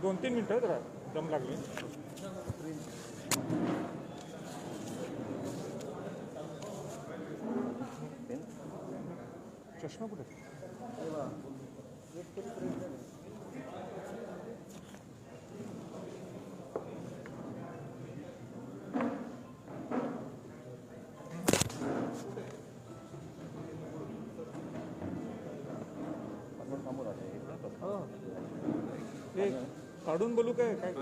2-3 मिनटं जरा दम लागले. चष्मा कुठे? हे काढून बोलू काय काय?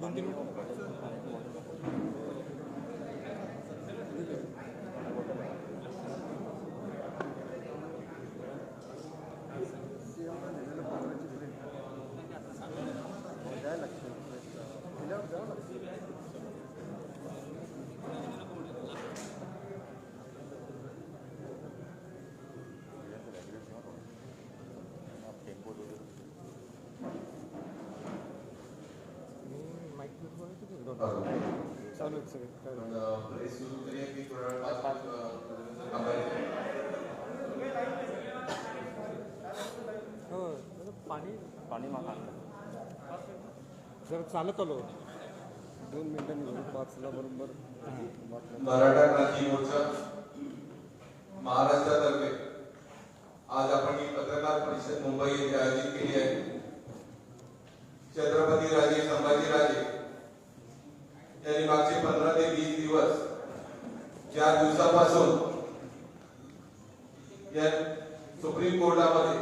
2-3 मिनिटं. पाणी मागा जर चालत आलो 2 मिनिटांनी 5ला बरोबर. मराठा क्रांती मोर्चा महाराष्ट्रातर्फे आज आपण ही पत्रकार परिषद मुंबई येथे आयोजित केली आहे. छत्रपती राजे संभाजीराजे यांनी मागचे 15 ते 20 दिवस ज्या दिवसापासून या सुप्रीम कोर्टामध्ये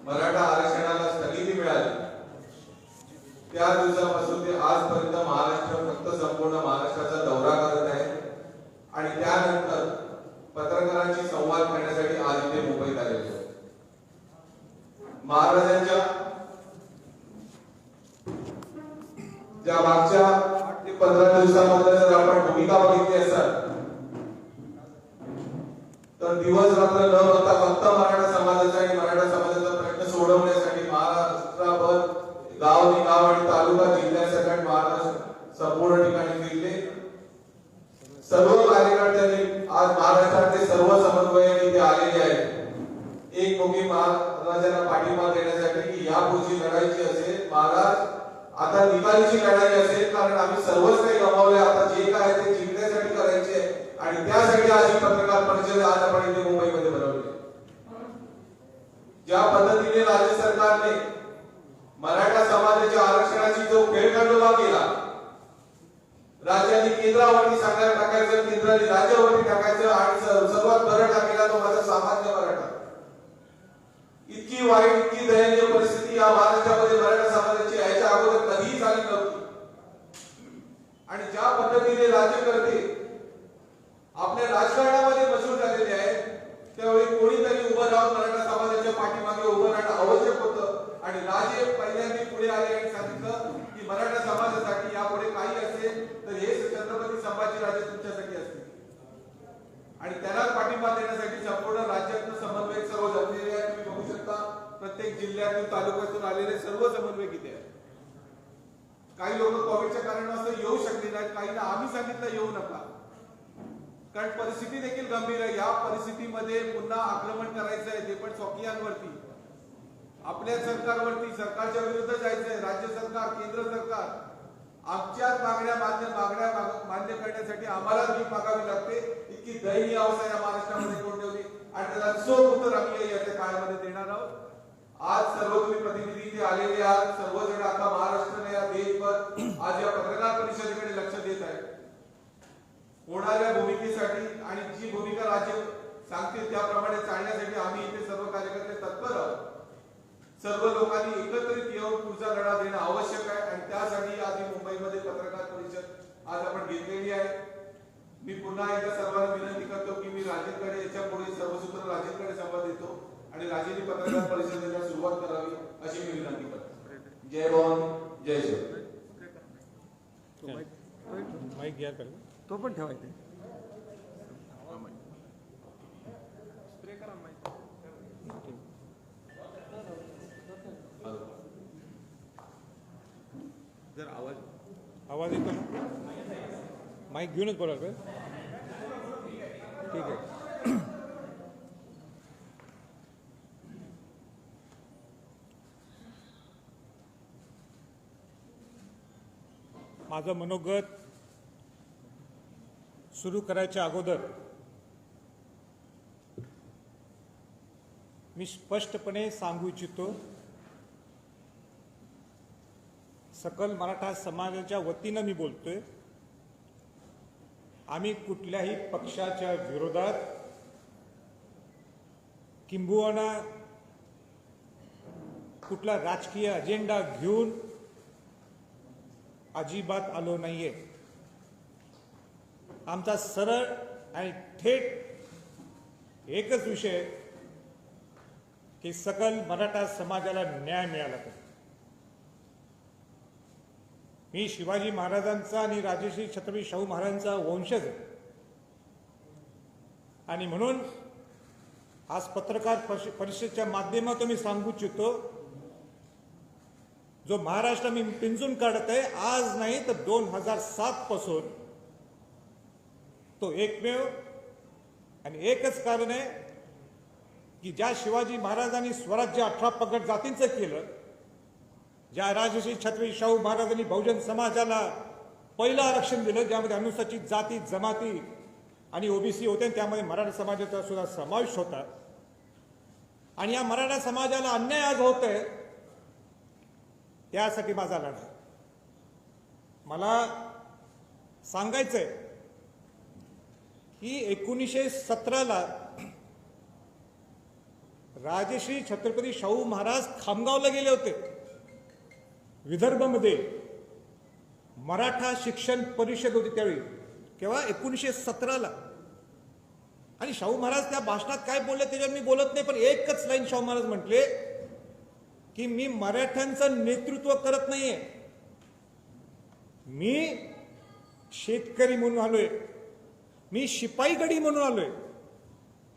मराठा आरक्षणाला स्थगिती मिळाली त्या दिवसापासून ते आजपर्यंत महाराष्ट्र फक्त संपूर्ण महाराष्ट्राचा दौरा करत आहे आणि त्यानंतर पत्रकारांशी संवाद करण्यासाठी आज इथे मुंबईत आलेले आहेत. महाराजांच्या ज्या मागच्या 8 ते 15 दिवसामध्ये जर आपण भूमिका बघितली असाल तर दिवस रात्र न होता फक्त मराठा समाजाचा आणि मराठा समाजाचा प्रश्न सोडवण्यासाठी महाराष्ट्राभर गाव निगाव आणि तालुका जिल्ह्यासकट महाराष्ट्र संपूर्ण ठिकाणी फिरले. सर्व कार्यकर्त्यांनी आज महाराष्ट्रातले सर्व समन्वयक इथे आलेले आहेत. एक मुखी महाराजांना पाठिंबा देण्यासाठी की यापुढची लढाई जी असेल महाराज आता निकालीची लढाई असेल कारण आम्ही सर्वच काही गमावले आता जे काय ते जिंकण्यासाठी करायचे आणि त्यासाठी आज ही पत्रकार परिषद आज आपण इथे मुंबईमध्ये भरवली. ज्या पद्धतीने राज्य सरकारने मराठा समाजाच्या आरक्षणाची जो खेळखंडोबा केला राज्याने केंद्रावरती सांगायला टाकायचं केंद्राने राज्यावरती टाकायचं आणि सर्वात बरं टाकेला तो माझा सामान्य मराठा. इतकी वाईट इतकी दयनीय परिस्थिती या महाराष्ट्रामध्ये मराठा समाजाची याच्या अगोदर कधीही झाली नव्हती. आणि ज्या पद्धतीने राज्यकर्ते आपल्या राजकारणामध्ये मशहूर झालेले आहेत त्यावेळी कोणीतरी उभं राहून मराठा समाजाच्या पाठीमागे उभं राहणं आवश्यक होतं आणि राजे पहिल्यांदा पुढे आले आणि सांगितलं की मराठा समाजासाठी यापुढे काही असेल तर हे छत्रपती संभाजीराजे तुमच्यासाठी असतील आणि त्याला पाठिंबा देण्यासाठी संपूर्ण राज्यातून समन्वयक सर्व जमलेले आहेत. तुम्ही बघू शकता प्रत्येक जिल्ह्यातून तालुक्यातून आलेले सर्व समन्वयक इथे आहेत. काही लोक कोविडच्या कारणास्तव येऊ शकले नाहीत. काहींना आम्ही सांगितलं येऊ नका कारण परिस्थिती देखील गंभीर आहे. या परिस्थितीमध्ये पुन्हा आक्रमण करायचं आहे ते पण स्वकीयांवरती आपल्या सरकारवरती सरकारच्या विरुद्ध जायचंय. राज्य सरकार केंद्र सरकार आमच्याच मागण्या मान्य करण्यासाठी आम्हाला भीक मागावी लागते. इतकी दयनीय अवस्था या महाराष्ट्रामध्ये करून ठेवली आणि त्याला चोख उत्तर आम्ही याच्या काळामध्ये देणार आहोत. आज सर्व तुम्ही प्रतिनिधी इथे आलेले आहात. सर्वजण आता महाराष्ट्र या देशभर आज या पत्रकार परिषदेकडे लक्ष देत आहेत. होणाऱ्या भूमिकेसाठी आणि जी भूमिका राज्य सांगते त्याप्रमाणे चालण्यासाठी आम्ही इथे सर्व कार्यकर्ते तत्पर आहोत. सर्व लोकांनी एकत्रित येऊन पुढचा लढा देणं आवश्यक आहे आणि त्यासाठी आज मुंबईमध्ये पत्रकार परिषद आज आपण घेतलेली आहे. मी पुन्हा एकदा सर्वांना विनंती करतो की मी राजेंकडे याच्या पुढे सर्वसूत्र राजेंकडे संवाद देतो आणि राजेंनी पत्रकार परिषदेला सुरुवात करावी अशी मी विनंती करतो. जय भवानी जय शिव. माईक घ्या तो पण ठेवायचे. स्प्रे करा माईक. आवाज येतो ना? माईक घेऊनच बोलाल का? ठीक आहे. माझं मनोगत सुरू करायच्या अगोदर मी स्पष्टपणे सांगू इच्छितो, सकल मराठा समाजाच्या वतीनं मी बोलतोय. आम्ही कुठल्याही पक्षाच्या विरोधात किंबहुना कुठला राजकीय अजेंडा घेऊन अजिबात आलो नाहीये. आमचा सरळ आणि थेट एकच विषय की सकल मराठा समाजाला न्याय मिळाला पाहिजे. मी शिवाजी महाराजांचा आणि राजश्री छत्रपती शाहू महाराजांचा वंशज आहे आणि म्हणून आज पत्रकार परिषदेच्या माध्यमातून मी सांगू इच्छितो, जो महाराष्ट्र मी पिंजून काढत आहे आज नाही तर 2007 पासून, तो एकमेव आणि एकच कारण आहे की ज्या शिवाजी महाराजांनी स्वराज्य 18 पगड जातींचं केलं, ज्या राजश्री छत्रपती शाहू महाराजांनी बहुजन समाजाला पहिलं आरक्षण दिलं, ज्यामध्ये अनुसूचित जाती जमाती आणि ओबीसी होते, त्यामध्ये मराठा समाजाचा सुद्धा समावेश होता. आणि या मराठा समाजाला अन्याय आज होत आहे, त्यासाठी माझा लढा. मला सांगायचंय की 1917ला राजश्री छत्रपती शाहू महाराज खामगावला गेले होते, विदर्भमध्ये मराठा शिक्षण परिषद होती त्यावेळी, केव्हा 1917ला. आणि शाहू महाराज त्या भाषणात काय बोलले त्याच्यावर मी बोलत नाही, पण एकच लाईन शाहू महाराज म्हटले की मी मराठ्यांचं नेतृत्व करत नाहीये, मी शेतकरी म्हणून आलोय, मी शिपाई गडी म्हणून आलोय.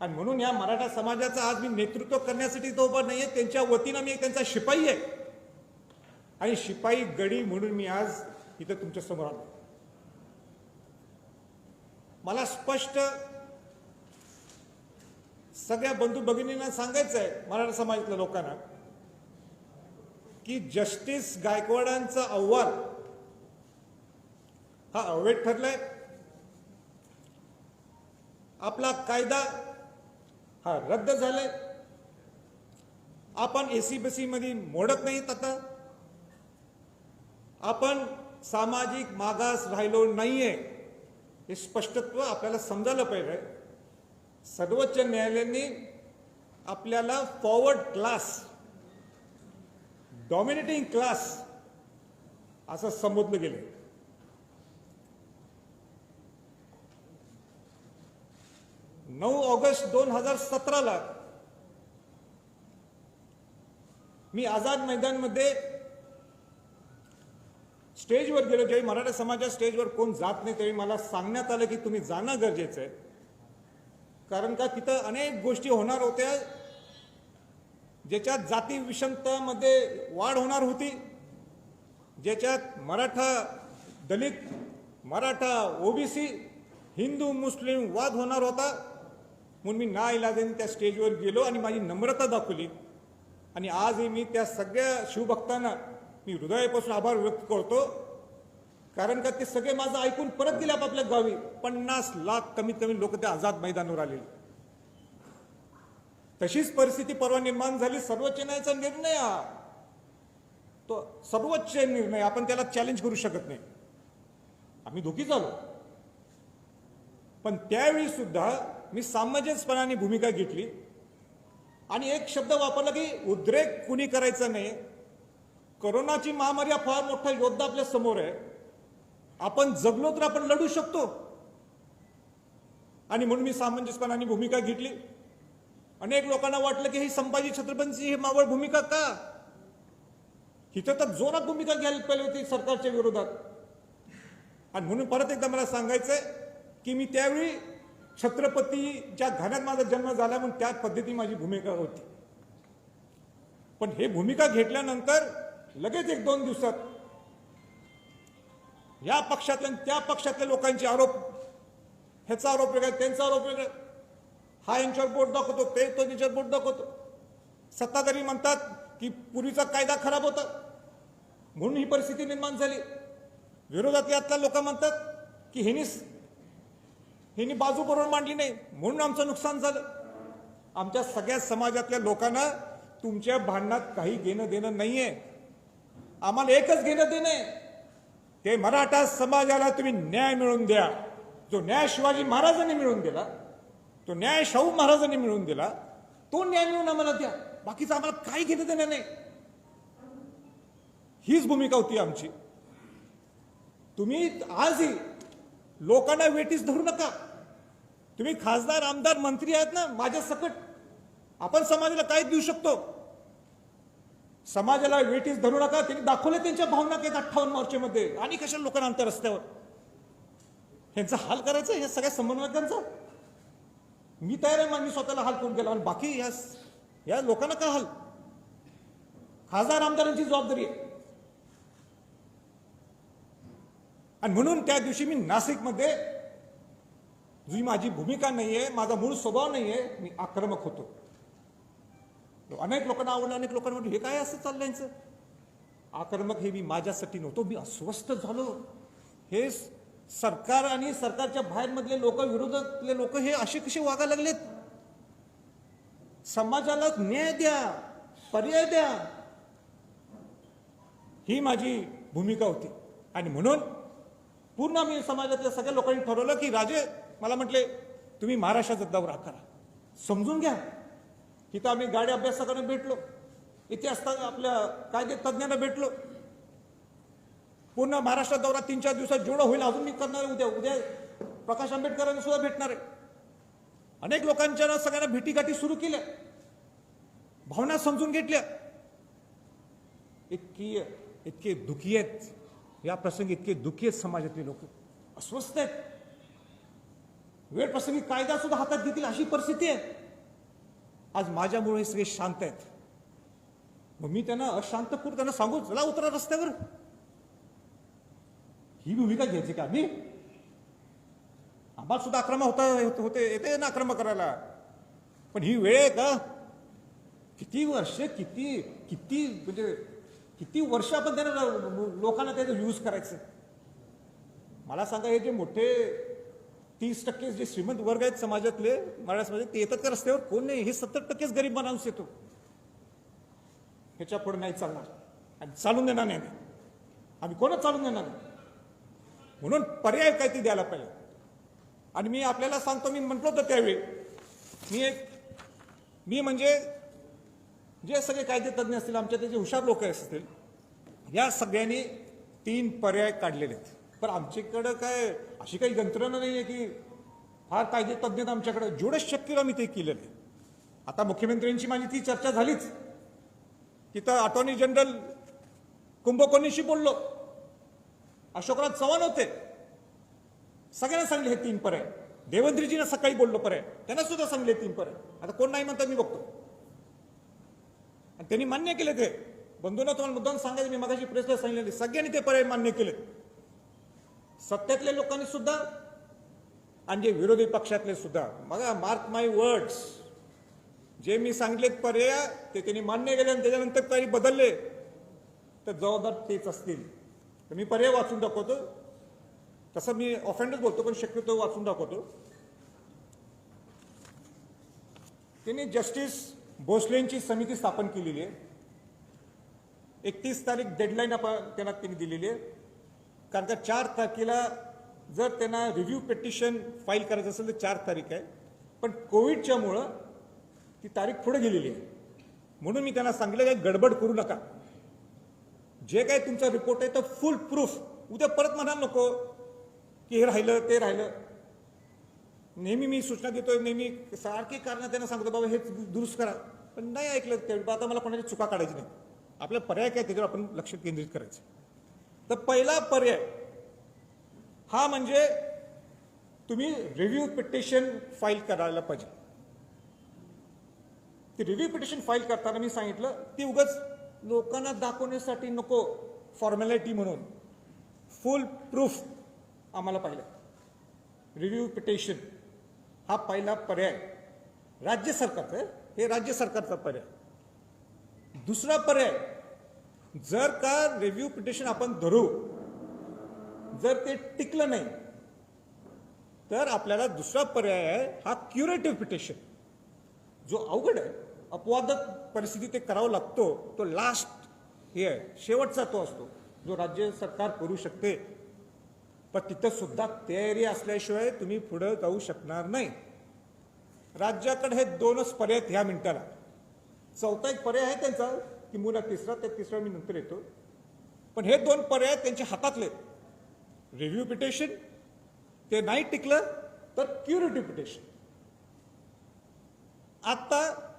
आणि म्हणून या मराठा समाजाचं आज मी नेतृत्व करण्यासाठी तो उभा नाहीये, त्यांच्या वतीनं मी त्यांचा शिपाई आहे आणि शिपाई गडी म्हणून मी आज इथं तुमच्या समोर आलो. मला स्पष्ट सगळ्या बंधू भगिनींना सांगायचं आहे, मराठा समाजातल्या लोकांना, की जस्टिस गायकवाडांचा अहवाल हा अवैध ठरलाय. आपला कायदा हा रद्द झालाय. आपण एसीबीसी मध्ये मोडत नाहीत, आता आपण सामाजिक मागास राहिलो नाहीये, हे स्पष्टत्व आपल्याला समजायला पाहिजे. सर्वोच्च न्यायालयाने आपल्याला फॉरवर्ड क्लास, डॉमिनेटिंग क्लास असं संबोधलं गेलं. ऑगस्ट 2017ला मी आझाद मैदानमध्ये स्टेजवर गेलो. ज्यावेळी मराठा समाजाच्या स्टेजवर कोण जात नाही त्यावेळी मला सांगण्यात आलं की तुम्ही जाणं गरजेचं आहे, कारण का तिथं अनेक गोष्टी होणार होत्या ज्याच्यात जाती विषमतामध्ये वाढ होणार होती, ज्याच्यात मराठा दलित, मराठा ओबीसी, हिंदू मुस्लिम वाद होणार होता. म्हणून मी नाइलाजाने त्या स्टेजवर गेलो आणि माझी नम्रता दाखवली. आणि आजही मी त्या सगळ्या शिवभक्तांना मी हृदयापासून आभार व्यक्त करतो, कारण का ते सगळे माझं ऐकून परत गेले आपापल्या गावी. 50 लाख कमीत कमी लोक त्या आझाद मैदानावर आलेले. तशीच परिस्थिती परवा निर्माण झाली. सर्वोच्च न्यायालयाचा निर्णय हा तो सर्वोच्च निर्णय, आपण त्याला चॅलेंज करू शकत नाही. आम्ही दुखी झालो, पण त्यावेळी सुद्धा मी सामंजस्यपणाने भूमिका घेतली आणि एक शब्द वापरला की उद्रेक कुणी करायचा नाही. कोरोनाची महामारी हा फार मोठा योद्धा आपल्या समोर आहे, आपण जगलो तर आपण लढू शकतो. आणि म्हणून मी सामंजस्यपणाने भूमिका घेतली. अनेक लोकांना वाटलं की ही संभाजी छत्रपतींची ही मावळ भूमिका का, इथं तर जोरात भूमिका घ्यायला पाहिजे होती सरकारच्या विरोधात. आणि म्हणून परत एकदा मला सांगायचंय की मी त्यावेळी छत्रपतीच्या घराण्यात माझा जन्म झाला म्हणून त्या पद्धतीने माझी भूमिका होती. पण हे भूमिका घेतल्यानंतर लगेच 1-2 दिवसात या पक्षातल्या आणि त्या पक्षातल्या लोकांचे आरोप, ह्याचा आरोप वेगळा, त्यांचा आरोप वेगळा, हा यांच्यावर बोट दाखवतो, ते तो त्यांच्यावर बोट दाखवतो. सत्ताधारी म्हणतात की पूर्वीचा कायदा खराब होता म्हणून ही परिस्थिती निर्माण झाली. विरोधातले आतल्या लोक म्हणतात की ह्यांनी बाजू बरोबर मांडली नाही म्हणून आमचं नुकसान झालं. आमच्या सगळ्या समाजातल्या लोकांना तुमच्या भांडणात काही घेणं देणं नाहीये. आम्हाला एकच घेणं देणं आहे, ते मराठा समाजाला तुम्ही न्याय मिळवून द्या. जो न्याय शिवाजी महाराजांनी मिळवून दिला, तो न्याय शाहू महाराजांनी मिळवून दिला, तो न्याय मिळवून आम्हाला द्या. बाकीचं आम्हाला काही घेणं देणं नाही. हीच भूमिका होती आमची. तुम्ही आजही लोकांना वेटीस धरू नका. तुम्ही खासदार, आमदार, मंत्री आहेत ना माझ्या सकट, आपण समाजाला काय देऊ शकतो? समाजाला वेटीस धरू नका. त्यांनी दाखवले त्यांच्या भावना काही 58 मार्चमध्ये, आणि कशाला लोकांना आणतात रस्त्यावर? ह्यांचा हाल करायचं हे सगळ्या समन्वयकांचा. मी तयार आहे, मी स्वतःला हाल करून गेला, आणि बाकी या लोकांना काय हाल? खासदार आमदारांची जबाबदारी आहे. आणि म्हणून त्या दिवशी मी नाशिकमध्ये, जी माझी भूमिका नाहीये, माझा मूळ स्वभाव नाहीये, मी आक्रमक होतो. अनेक लोकांना आवडलं, अनेक लोकांना म्हटलं हे काय असं चाललंय यांचं. आक्रमक हे मी माझ्यासाठी नव्हतो. मी अस्वस्थ झालो. हे सरकार आणि सरकारच्या बाहेर मधले लोक, विरोधातले लोक हे असे कसे वागायला लागलेत? समाजाला न्याय द्या, पर्याय द्या, ही माझी भूमिका होती. आणि म्हणून पूर्ण मी समाजातल्या सगळ्या लोकांनी ठरवलं की राजे, मला म्हटले तुम्ही महाराष्ट्राचा दौरा करा, समजून घ्या. तिथं आम्ही गाडी अभ्यासकांना भेटलो, इतिहास आपल्या कायदे तज्ज्ञांना भेटलो. पूर्ण महाराष्ट्रात दौरा 3-4 दिवसात जेवढं होईल अजून मी करणार आहे. उद्या प्रकाश आंबेडकरांना सुद्धा भेटणार आहे. अनेक लोकांच्या सगळ्यांना भेटीगाठी सुरू केल्या, भावना समजून घेतल्या. इतके दुःखी आहेत या प्रसंगी, इतके दुःखी आहेत समाजातले लोक, अस्वस्थ आहेत. वेळ प्रसंगी कायदा सुद्धा हातात घेतील अशी परिस्थिती आहे. आज माझ्यामुळे हे सगळे शांत आहेत. मग मी त्यांना अशांत करून त्यांना सांगू, चला उतरा रस्त्यावर. ही भूमिका घ्यायची का? मी आम्हाला सुद्धा आक्रमक होते येते ना आक्रमक करायला, पण ही वेळ आहे का? किती वर्ष, किती म्हणजे किती वर्ष आपण त्यांना लोकांना त्याचा यूज करायचं? मला सांगा, हे जे मोठे 30% जे श्रीमंत वर्ग आहेत समाजातले, महाराष्ट्रामध्ये, ते येतात का रस्त्यावर? कोण नाही. हे 70%च गरीब माणूस येतो. ह्याच्या पुढे नाही चालणार, आणि चालून देणार नाही आम्ही. कोणच चालून देणार नाही. म्हणून पर्याय काय ते द्यायला पाहिजे. आणि मी आपल्याला सांगतो, मी म्हटलो होतं त्यावेळी, मी म्हणजे जे सगळे कायदे तज्ज्ञ असतील, आमच्या ते जे हुशार लोक असतील, या सगळ्यांनी 3 पर्याय काढलेले आहेत. पण आमच्याकडं काय अशी काही यंत्रणा नाही आहे की फार कायदे तज्ज्ञ आमच्याकडे. जेवढं शक्य मी ते केलेलं आहे. आता मुख्यमंत्र्यांची माझी ती चर्चा झालीच. तिथं अटॉर्नी जनरल कुंभकोणीशी बोललो, अशोकराज चव्हाण होते, सगळ्यांना सांगले हे 3 पर्याय. देवेंद्रजींना सकाळी बोललो पर्याय, त्यांना सुद्धा सांगले 3 पर्याय. आता कोण नाही म्हणतात मी बघतो. आणि त्यांनी मान्य केले. ते बंधूंना तुम्हाला मुद्दाम सांगायचं, मी मगाशी प्रेसला सांगितले, सगळ्यांनी ते पर्याय मान्य केले. सत्तेतल्या लोकांनी सुद्धा आणि जे विरोधी पक्षातले सुद्धा. बघा, मार्क माय वर्ड्स, जे मी सांगितलेत पर्याय ते त्यांनी मान्य केले, आणि त्याच्यानंतर काही बदलले तर जबाबदार तेच असतील. तर मी पर्याय वाचून दाखवतो. तसं मी ऑफेंडच बोलतो, पण शक्यतो वाचून दाखवतो. त्यांनी जस्टिस भोसलेंची समिती स्थापन केलेली आहे. 31 तारीख डेडलाईन त्यांना त्यांनी दिलेली आहे. कारण का 4 तारखेला जर त्यांना रिव्ह्यू पिटिशन फाईल करायचं असेल तर 4 तारीख आहे. पण कोविडच्यामुळं ती तारीख पुढे गेलेली आहे. म्हणून मी त्यांना सांगितलं की गडबड करू नका. जे काही तुमचा रिपोर्ट आहे तर फुल प्रूफ. उद्या परत म्हणाल नको की हे राहिलं ते राहिलं. नेहमी मी सूचना देतोय, नेहमी सारखी कारण त्यांना सांगतो बाबा हे दुरुस्त करा, पण नाही ऐकलं. तेवढं आता मला कोणाची चुका काढायची नाही. आपला पर्याय काय त्याच्यावर आपण लक्ष केंद्रित करायचं. तर पहिला पर्याय हा म्हणजे तुम्ही रिव्ह्यू पिटिशन फाईल करायला पाहिजे. ती रिव्ह्यू पिटिशन फाईल करताना मी सांगितलं ती उगाच लोकांना दाखवण्यासाठी नको, फॉर्मॅलिटी म्हणून. फुल प्रूफ आम्हाला पाहिलं. रिव्ह्यू पिटिशन हा पहिला पर्याय राज्य सरकारचा आहे, हे राज्य सरकारचा पर्याय. दुसरा पर्याय, जर का रिव्ह्यू पिटिशन आपण धरू, जर ते टिकलं नाही तर आपल्याला दुसरा पर्याय आहे हा क्युरेटिव्ह पिटिशन, जो अवघड आहे, अपवादात परिस्थिती ते करावं लागतो. तो लास्ट हे आहे, शेवटचा तो असतो जो राज्य सरकार करू शकते. पण तिथं सुद्धा तयारी असल्याशिवाय तुम्ही पुढे जाऊ शकणार नाही. राज्याकडे हे दोनच पर्याय आहेत ह्या मिनिटाला. चौथा एक पर्याय आहे त्यांचा, किंबहुना तिसरा मी नंतर येतो. पण हे दोन पर्याय त्यांच्या हातातले. रिव्ह्यू पिटिशन, ते नाही टिकलं तर क्युरेटिव्ह पिटिशन. आता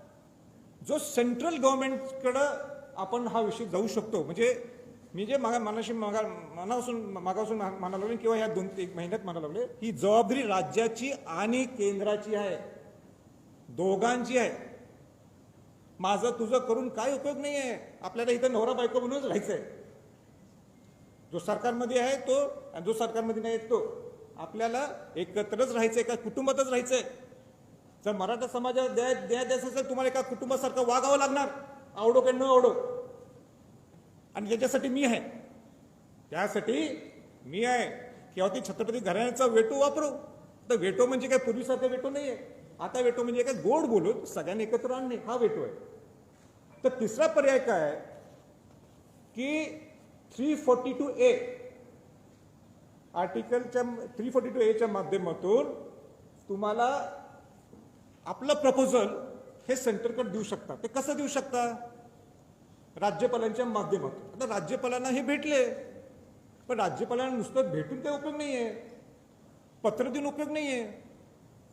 जो सेंट्रल गव्हर्नमेंटकडं आपण हा विषय जाऊ शकतो, म्हणजे मी जे मनापासून म्हणायला लागले किंवा या 2-1 महिन्यात म्हणायला लागले, ही जबाबदारी राज्याची आणि केंद्राची आहे, दोघांची आहे. माझं तुझं करून काय उपयोग नाही आहे. आपल्याला इथं नवरा बायको म्हणूनच राहायचंय. जो सरकारमध्ये आहे तो आणि जो सरकारमध्ये नाही तो, आपल्याला एकत्रच राहायचंय, एका कुटुंबातच राहायचंय. जर मराठा समाजाला द्यायचं असेल, तुम्हाला एका कुटुंबासारखं वागावं लागणार, आवडो की न आवडो. आणि त्याच्यासाठी मी आहे, त्यासाठी मी आहे. किंवा ती छत्रपती घराण्याचा वेटो वापरू. तर वेटो म्हणजे काय पूर्वीसारखा वेटो नाही आहे. आता वेटो म्हणजे काय गोड बोलून सगळ्यांनी एकत्र आणणे, हा वेटो आहे. तर तिसरा पर्याय काय आहे की 342A आर्टिकलच्या 342A च्या माध्यमातून तुम्हाला आपलं प्रपोजल हे सेंटरकडे देऊ शकता. ते कसं देऊ शकता? राज्यपालांच्या माध्यमातून. आता राज्यपालांना हे भेटले, पण राज्यपालांना नुसतं भेटून काही उपयोग नाहीये, पत्र देऊन उपयोग नाहीये.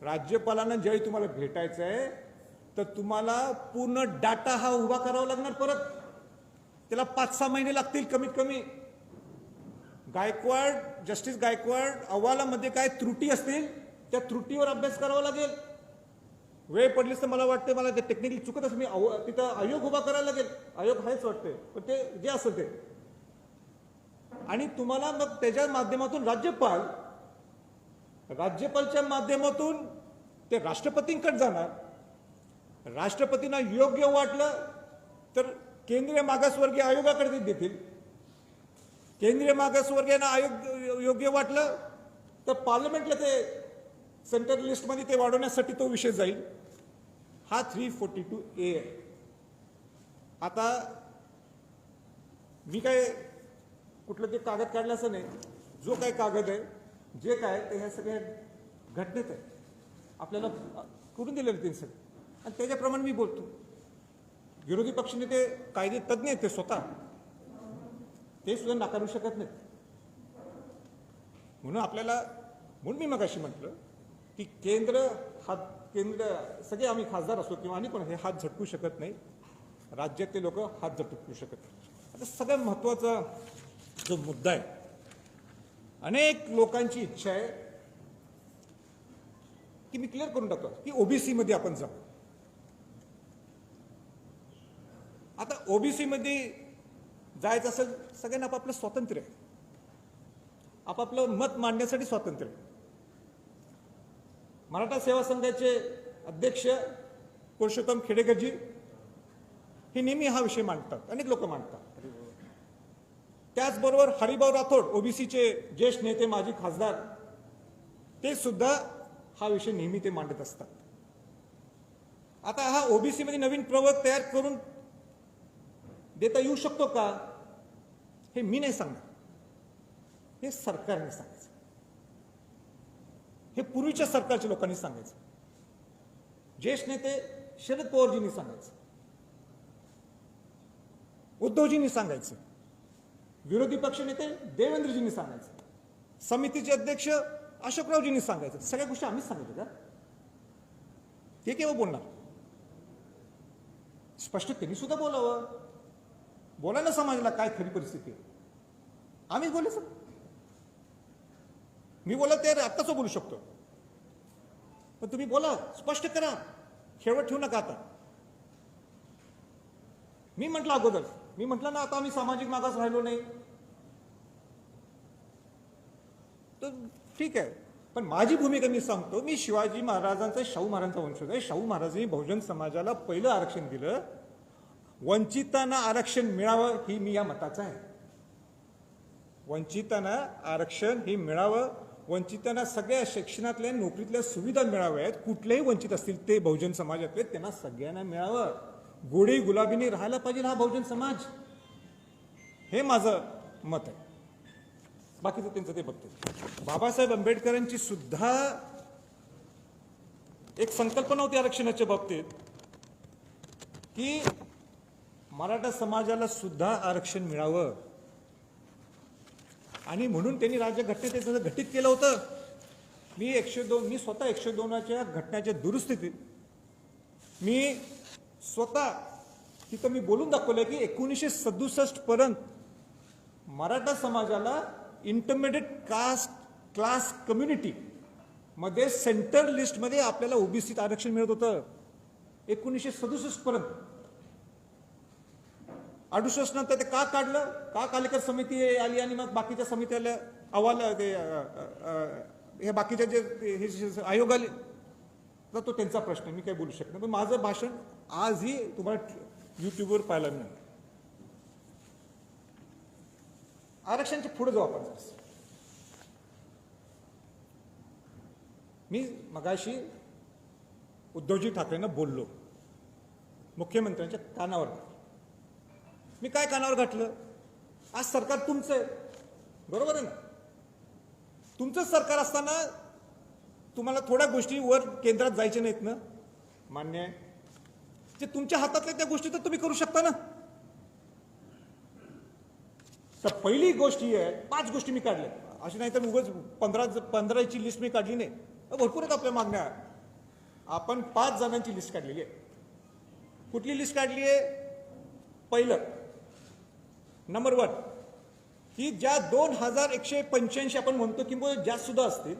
राज्यपालांना ज्यावेळी तुम्हाला भेटायचं आहे तर तुम्हाला पूर्ण डाटा हा उभा करावा लागणार. परत त्याला 5-6 महिने लागतील कमीत कमी. जस्टिस गायकवाड अहवालामध्ये काय त्रुटी असतील त्या त्रुटीवर अभ्यास करावा लागेल. वेळ पडलीच तर मला वाटतं, मला ते टेक्निकली चुकत असेल, मी तिथं आयोग उभा करायला लागेल. आयोग आहेच वाटते, पण ते जे असेल ते. आणि तुम्हाला मग त्याच्या माध्यमातून राज्यपालच्या माध्यमातून ते राष्ट्रपतींकडे जाणार. राष्ट्रपतींना योग्य वाटलं तर केंद्रीय मागासवर्गीय आयोगाकडे देतील. केंद्रीय मागासवर्गीयांना आयोग योग्य वाटलं तर पार्लमेंटला ते सेंट्रल लिस्टमध्ये ते वाढवण्यासाठी तो विषय जाईल. हा 342A आहे. आता मी काय कुठलं ते कागद काढलं असं नाही. जो काही कागद आहे, जे काय ते ह्या सगळ्या घटनेत आहे, आपल्याला करून दिलेलं ते सगळं, आणि त्याच्याप्रमाणे मी बोलतो. विरोधी पक्षनेते कायदे तज्ज्ञ आहेत, ते स्वतः ते सुद्धा नाकारू शकत नाहीत. म्हणून मी मगाशी म्हटलं की केंद्र सगळे आम्ही खासदार असो किंवा आणि कोण हे हात झटकू शकत नाही, राज्यातले लोक हात झटकू शकत नाही. आता सगळ्यात महत्वाचा जो मुद्दा आहे, अनेक लोकांची इच्छा आहे की मी क्लिअर करून टाकतो की ओबीसी मध्ये आपण जाऊ. आता ओबीसी मध्ये जायचं असेल, सगळ्यांना आपापलं स्वातंत्र्य आहे, आपापलं मत मांडण्यासाठी स्वातंत्र्य आहे. मराठा सेवा संघाचे अध्यक्ष पुरुषोत्तम खेडेकरजी हे नेहमी हा विषय मांडतात, अनेक लोक मांडतात. त्याचबरोबर हरिभाऊ राठोड ओबीसीचे ज्येष्ठ नेते, माजी खासदार, ते सुद्धा हा विषय नेहमी ते मांडत असतात. आता हा ओबीसी मध्ये नवीन प्रवर्ग तयार करून देता येऊ शकतो का, हे मी नाही सांगणार, हे सरकारने सांगायचं, हे पूर्वीच्या सरकारच्या लोकांनी सांगायचं. ज्येष्ठ नेते शरद पवारजींनी सांगायचं, उद्धवजींनी सांगायचं, विरोधी पक्ष नेते देवेंद्रजींनी सांगायचं, समितीचे अध्यक्ष अशोकरावजींनी सांगायचं. सगळ्या गोष्टी आम्हीच सांगायचं का? ते केव्हा बोलणार? स्पष्ट त्यांनी सुद्धा बोलावं, बोला ना समाजाला काय खरी परिस्थिती आहे. आम्ही बोलायचं, मी बोला ते आत्ताच बोलू शकतो, पण तुम्ही बोला, स्पष्ट करा, खेळवत ठेवू नका. आता मी म्हटलं अगोदर, मी म्हटलं ना, आता आम्ही सामाजिक मागास राहिलो नाही. तर ठीक आहे. पण माझी भूमिका मी सांगतो, मी शिवाजी महाराजांचा, शाहू महाराजांचा वंशज आहे. शाहू महाराजांनी बहुजन समाजाला पहिलं आरक्षण दिलं. वंचितांना आरक्षण मिळावं ही मी या मताचा आहे. वंचितांना आरक्षण हे मिळावं, वंचितांना सगळ्या शिक्षणातल्या नोकरीतल्या सुविधा मिळाव्यात. कुठलेही वंचित असतील ते बहुजन समाजातले, त्यांना सगळ्यांना मिळावं. गोडी गुलाबीने राहायला पाहिजे हा बहुजन समाज, हे माझं मत आहे. बाकीचं त्यांचं ते बघते. बाबासाहेब आंबेडकरांची सुद्धा एक संकल्पना होती आरक्षणाच्या बाबतीत की मराठा समाजाला सुद्धा आरक्षण मिळावं, आणि म्हणून त्यांनी राज्यघटनेत त्याचं घटित केलं होतं. मी स्वतः 102च्या घटनेच्या दुरुस्तीत मी स्वतः तिथं मी बोलून दाखवलं की 1967 पर्यंत मराठा समाजाला इंटरमिडिएट कास्ट क्लास कम्युनिटी मध्ये सेंट्रल लिस्टमध्ये आपल्याला ओबीसीत आरक्षण मिळत होतं 1967 पर्यंत. 68 नंतर ते का काढलं, का कालेकर समिती आली आणि मग बाकीच्या समित्याला अहवाल हे बाकीच्या जे आयोग आले, तर तो त्यांचा प्रश्न, मी काही बोलू शकत नाही. पण माझं भाषण आजही तुम्हाला युट्यूबवर पाहायला मिळेल. आरक्षणाच्या पुढे जाऊ आपण. मी मगाशी उद्धवजी ठाकरेंना बोललो, मुख्यमंत्र्यांच्या कानावर. मी काय कानावर घातलं, आज सरकार तुमचं आहे, बरोबर आहे ना. तुमचं सरकार असताना तुम्हाला थोड्या गोष्टी वर केंद्रात जायच्या नाहीत ना, मान्य आहे. जे तुमच्या हातातल्या त्या गोष्टी तर तुम्ही करू शकता ना. तर पहिली गोष्ट ही आहे, 5 गोष्टी मी काढल्या, अशी नाही तर उगाच 15ची लिस्ट मी काढली नाही. भरपूर आहेत आपल्या मागण्या. आपण 5 जणांची लिस्ट काढलेली आहे. कुठली लिस्ट काढली आहे? पहिलं नंबर 1 की ज्या 2185 आपण म्हणतो किंवा जास्त सुद्धा असतील,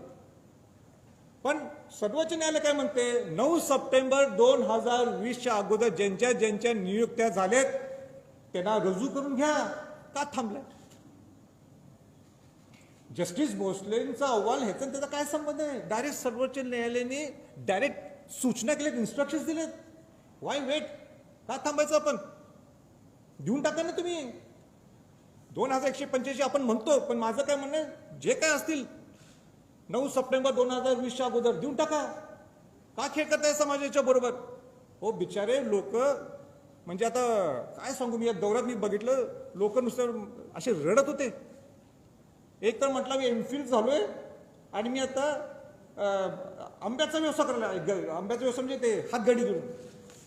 पण सर्वोच्च न्यायालय काय म्हणते, 9 सप्टेंबर 2020च्या अगोदर ज्यांच्या नियुक्त्या झाल्यात त्यांना रजू करून घ्या. का थांबलाय? जस्टिस भोसलेंचा अहवाल ह्याचा त्याचा काय संबंध आहे? डायरेक्ट सर्वोच्च न्यायालयाने डायरेक्ट सूचना केल्यात, इन्स्ट्रक्शन्स दिलेत. Why wait? का थांबायचं? आपण देऊन टाका ना तुम्ही. 2185 आपण म्हणतो, पण माझं काय म्हणणं आहे, जे काय असतील 9 सप्टेंबर 2020च्या अगोदर देऊन टाका. का खेळ करताय समाजाच्या बरोबर? हो बिचारे लोक, म्हणजे आता काय सांगू, मी या दौऱ्यात मी बघितलं, लोक नुसतं असे रडत होते. एक तर म्हटलं मी एमफिल झालोय आणि मी आता आंब्याचा व्यवसाय करायला, आंब्याचा व्यवसाय म्हणजे ते हातगाडी घेऊन.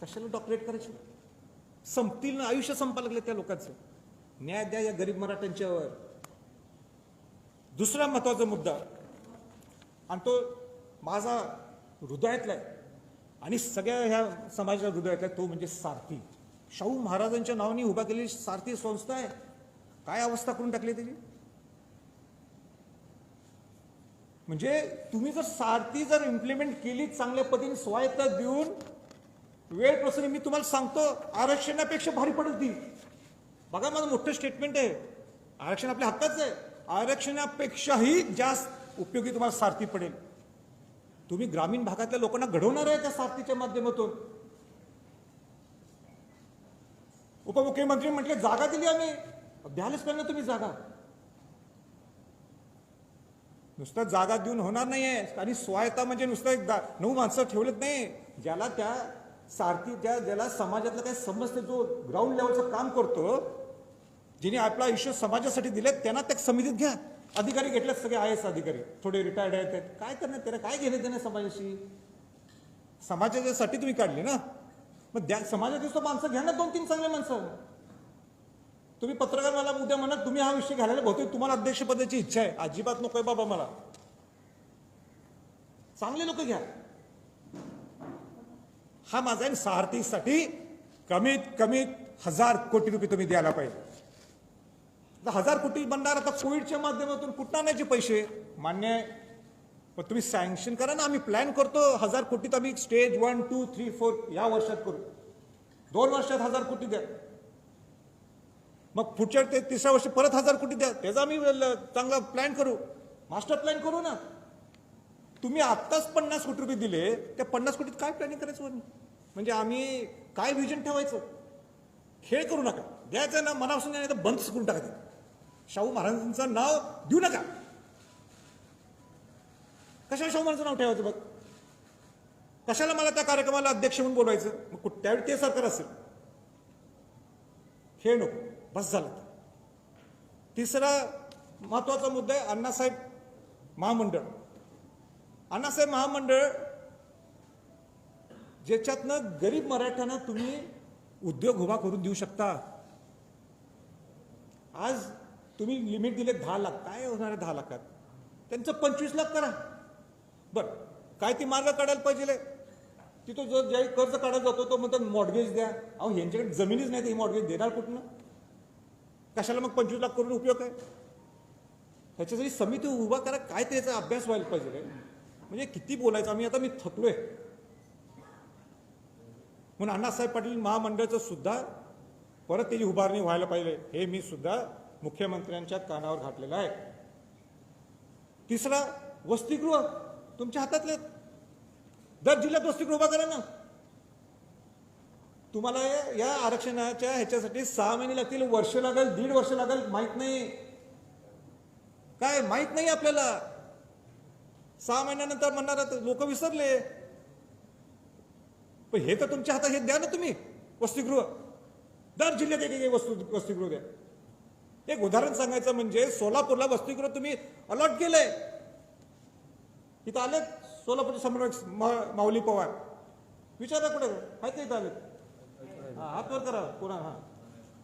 कशाला डॉक्टरेट करायची? संपतील ना, आयुष्य संपायला लागलं त्या लोकांचं. न्याय द्या या गरीब मराठ्यांच्यावर. दुसरा महत्वाचा मुद्दा, आणि तो माझा हृदयातला आहे आणि सगळ्या ह्या समाजाच्या हृदयातला, तो म्हणजे सारथी. शाहू महाराजांच्या नावाने उभा केलेली सारथी संस्था आहे. काय अवस्था करून टाकली त्याची? म्हणजे तुम्ही जर सारथी जर इम्प्लिमेंट केली चांगल्या पद्धतीने, स्वायत्ता देऊन, वेळ प्रसंगी, मी तुम्हाला सांगतो आरक्षणापेक्षा भारी पडेल ती. बघा, माझं मोठं स्टेटमेंट आहे. आरक्षण आपल्या हक्काचं आहे. आरक्षणापेक्षाही जास्त उपयोगी तुम्हाला सारथी पडेल. तुम्ही ग्रामीण भागातल्या लोकांना घडवणार आहे त्या सारथीच्या माध्यमातून. उपमुख्यमंत्री म्हटले जागा दिली आम्ही, द्यायलाच पाहिजे ना तुम्ही जागा. नुसतं जागा देऊन होणार नाहीये. आणि स्वायत्ता म्हणजे नुसतं 9 माणसं ठेवलेत नाही. ज्याला त्या सारथी, ज्याला समाजातलं काय समजते, जो ग्राउंड लेवलचं काम करतो, जिने आपलं आयुष्य समाजासाठी दिले, त्यांना त्या समितीत घ्या. अधिकारी घेतलेत सगळे IAS अधिकारी, थोडे रिटायर्ड आहेत. काय करणार? त्याला काय घेणे देणे समाजाशी? समाजासाठी तुम्ही काढली ना, मग समाजाची माणसं घ्या ना, 2-3 चांगले माणसं. तुम्ही पत्रकार मला उद्या म्हणा तुम्ही हा विषय घालायला, बहुतेक तुम्हाला अध्यक्षपदाची इच्छा आहे. अजिबात नकोय बाबा मला. चांगले लोक घ्या. हा माझा आहे. सारथीसाठी कमीत कमी 1000 कोटी रुपये तुम्ही द्यायला पाहिजे. 1000 कोटी बनणार आता कोविडच्या माध्यमातून. कुठं आणायचे पैसे? मान्य आहे, पण तुम्ही सँक्शन करा ना. आम्ही प्लॅन करतो 1000 कोटीत आम्ही स्टेज 1, 2, 3, 4 या वर्षात करू. 2 वर्षात 1000 कोटी द्या. मग पुढच्या 3ऱ्या वर्षी परत 1000 कोटी द्या. त्याचा आम्ही चांगला प्लॅन करू. मास्टर प्लॅन करू ना. तुम्ही आत्ताच 50 कोटी रुपये दिले, त्या 50 कोटीत काय प्लॅनिंग करायचं वरती? म्हणजे आम्ही काय विजन ठेवायचं? खेळ करू नका. द्यायचं ना मनापासून, नाही तर बंद करून टाकायचं. शाहू महाराजांचं नाव देऊ नका. कशाला शाहू महाराजांचं नाव ठेवायचं? बघ, कशाला मला त्या कार्यक्रमाला अध्यक्ष म्हणून बोलवायचं? मग त्यावेळी ते सरकार असेल. खेळ नको, बस झालं. तिसरा महत्वाचा मुद्दा आहे अण्णासाहेब महामंडळ. अण्णासाहेब महामंडळ ज्याच्यातनं गरीब मराठ्यांना तुम्ही उद्योग उभा करून देऊ शकता. आज तुम्ही लिमिट दिले 10 लाख. काय होणार आहे 10 लाखात? त्यांचं 25 लाख करा. बरं, काय ती मार्ग काढायला पाहिजे? तिथं जो ज्याही कर्ज काढायला जातो तो म्हणतो मॉर्गेज द्या. अहो, यांच्याकडे जमिनीच नाही, तर ही मॉर्गेज देणार कुठनं? कशाला मग 25 लाख करून उपयोग आहे? ह्याच्यासाठी समिती उभा करा. काय त्याचा अभ्यास व्हायला पाहिजे. म्हणजे किती बोलायचं आता मी थकलोय. म्हणून अण्णासाहेब पाटील महामंडळाचं सुद्धा परत त्याची उभारणी व्हायला पाहिजे, हे मी सुद्धा मुख्यमंत्र्यांच्या कानावर घातलेलं आहे. तिसरा, वसतिगृह तुमच्या हातातले. दर जिल्ह्यात वसतिगृह उभा करा ना. तुम्हाला या आरक्षणाच्या ह्याच्यासाठी 6 महिने लागतील, वर्ष लागेल, 1.5 वर्ष लागेल, माहित नाही. काय माहित नाही आपल्याला. 6 महिन्यानंतर म्हणणार लोक विसरले. पण हे तर तुमच्या हातात, हे द्या ना तुम्ही वसतिगृह. दर जिल्ह्यात एक वसतिगृह द्या. एक उदाहरण सांगायचं म्हणजे सोलापूरला वसतिगृह तुम्ही अलॉट केलंय. इथं आले सोलापूरचे समन्वयक माऊली पवार, विचारा कुठे आहेत. इथं आले, हात वर करा पुन्हा. हा,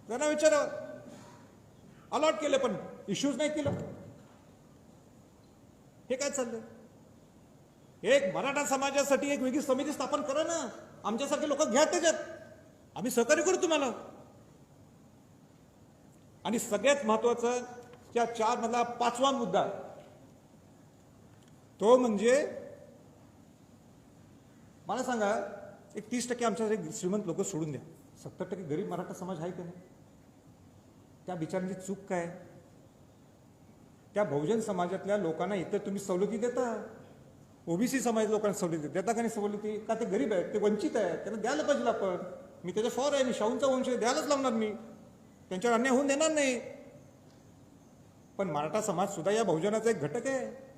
त्यांना विचारा. अलॉट केले पण इश्यूज नाही केलं. हे काय चाललंय? एक मराठा समाजासाठी एक वेगळी समिती स्थापन करा ना. आमच्यासारखे लोक घ्या त्याच्यात, आम्ही सहकार्य करू तुम्हाला. आणि सगळ्यात महत्वाचा त्या 4 मधला 5वा मुद्दा, तो म्हणजे मला सांगा, एक 30% आमच्या श्रीमंत लोक सोडून द्या, 70% गरीब मराठा समाज आहे का नाही? त्या बिचारांची चूक काय? त्या बहुजन समाजातल्या लोकांना इतर तुम्ही सवलती देता. ओबीसी समाज लोकांना सवलती देता का नाही? सवलती का? ते गरीब आहेत, ते वंचित आहेत, त्यांना द्यायला पाहिजे आपण. मी त्याच्या फॉर आहे, मी शाहूंचा वंश द्यायलाच लावणार. मी त्यांच्यावर अन्याय होऊन देणार नाही. पण मराठा समाज सुद्धा या बहुजनाचा एक घटक आहे.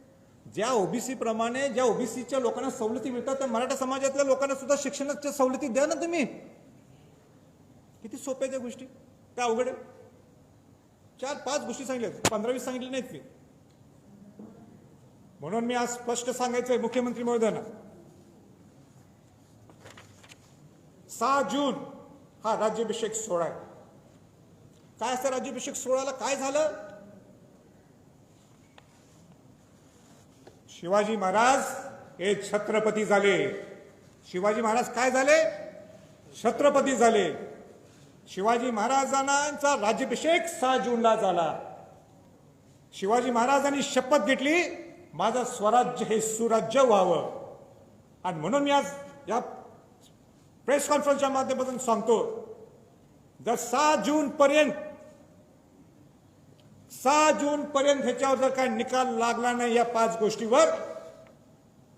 ज्या ओबीसी प्रमाणे ज्या ओबीसीच्या लोकांना सवलती मिळतात, त्या मराठा समाजातल्या लोकांना सुद्धा शिक्षणाच्या सवलती द्या ना तुम्ही. किती सोप्या त्या गोष्टी, काय अवघड आहे? 4-5 गोष्टी सांगितल्या, 15-20 सांगितल्या नाहीत मी. म्हणून मी आज स्पष्ट सांगायचंय मुख्यमंत्री महोदयांना, 6 जून हा राज्याभिषेक सोहळा आहे. काय असतं राज्याभिषेक सोहळ्याला? काय झालं? शिवाजी महाराज हे छत्रपती झाले. शिवाजी महाराज काय झाले? छत्रपती झाले. शिवाजी महाराजांचा राज्याभिषेक 6 जूनला झाला. शिवाजी महाराजांनी शपथ घेतली, माझं स्वराज्य हे सुराज्य व्हावं. आणि म्हणून मी आज या प्रेस कॉन्फरन्सच्या माध्यमातून सांगतो, जर 6 जून पर्यंत ह्याच्यावर जर काय निकाल लागला नाही या 5 गोष्टीवर,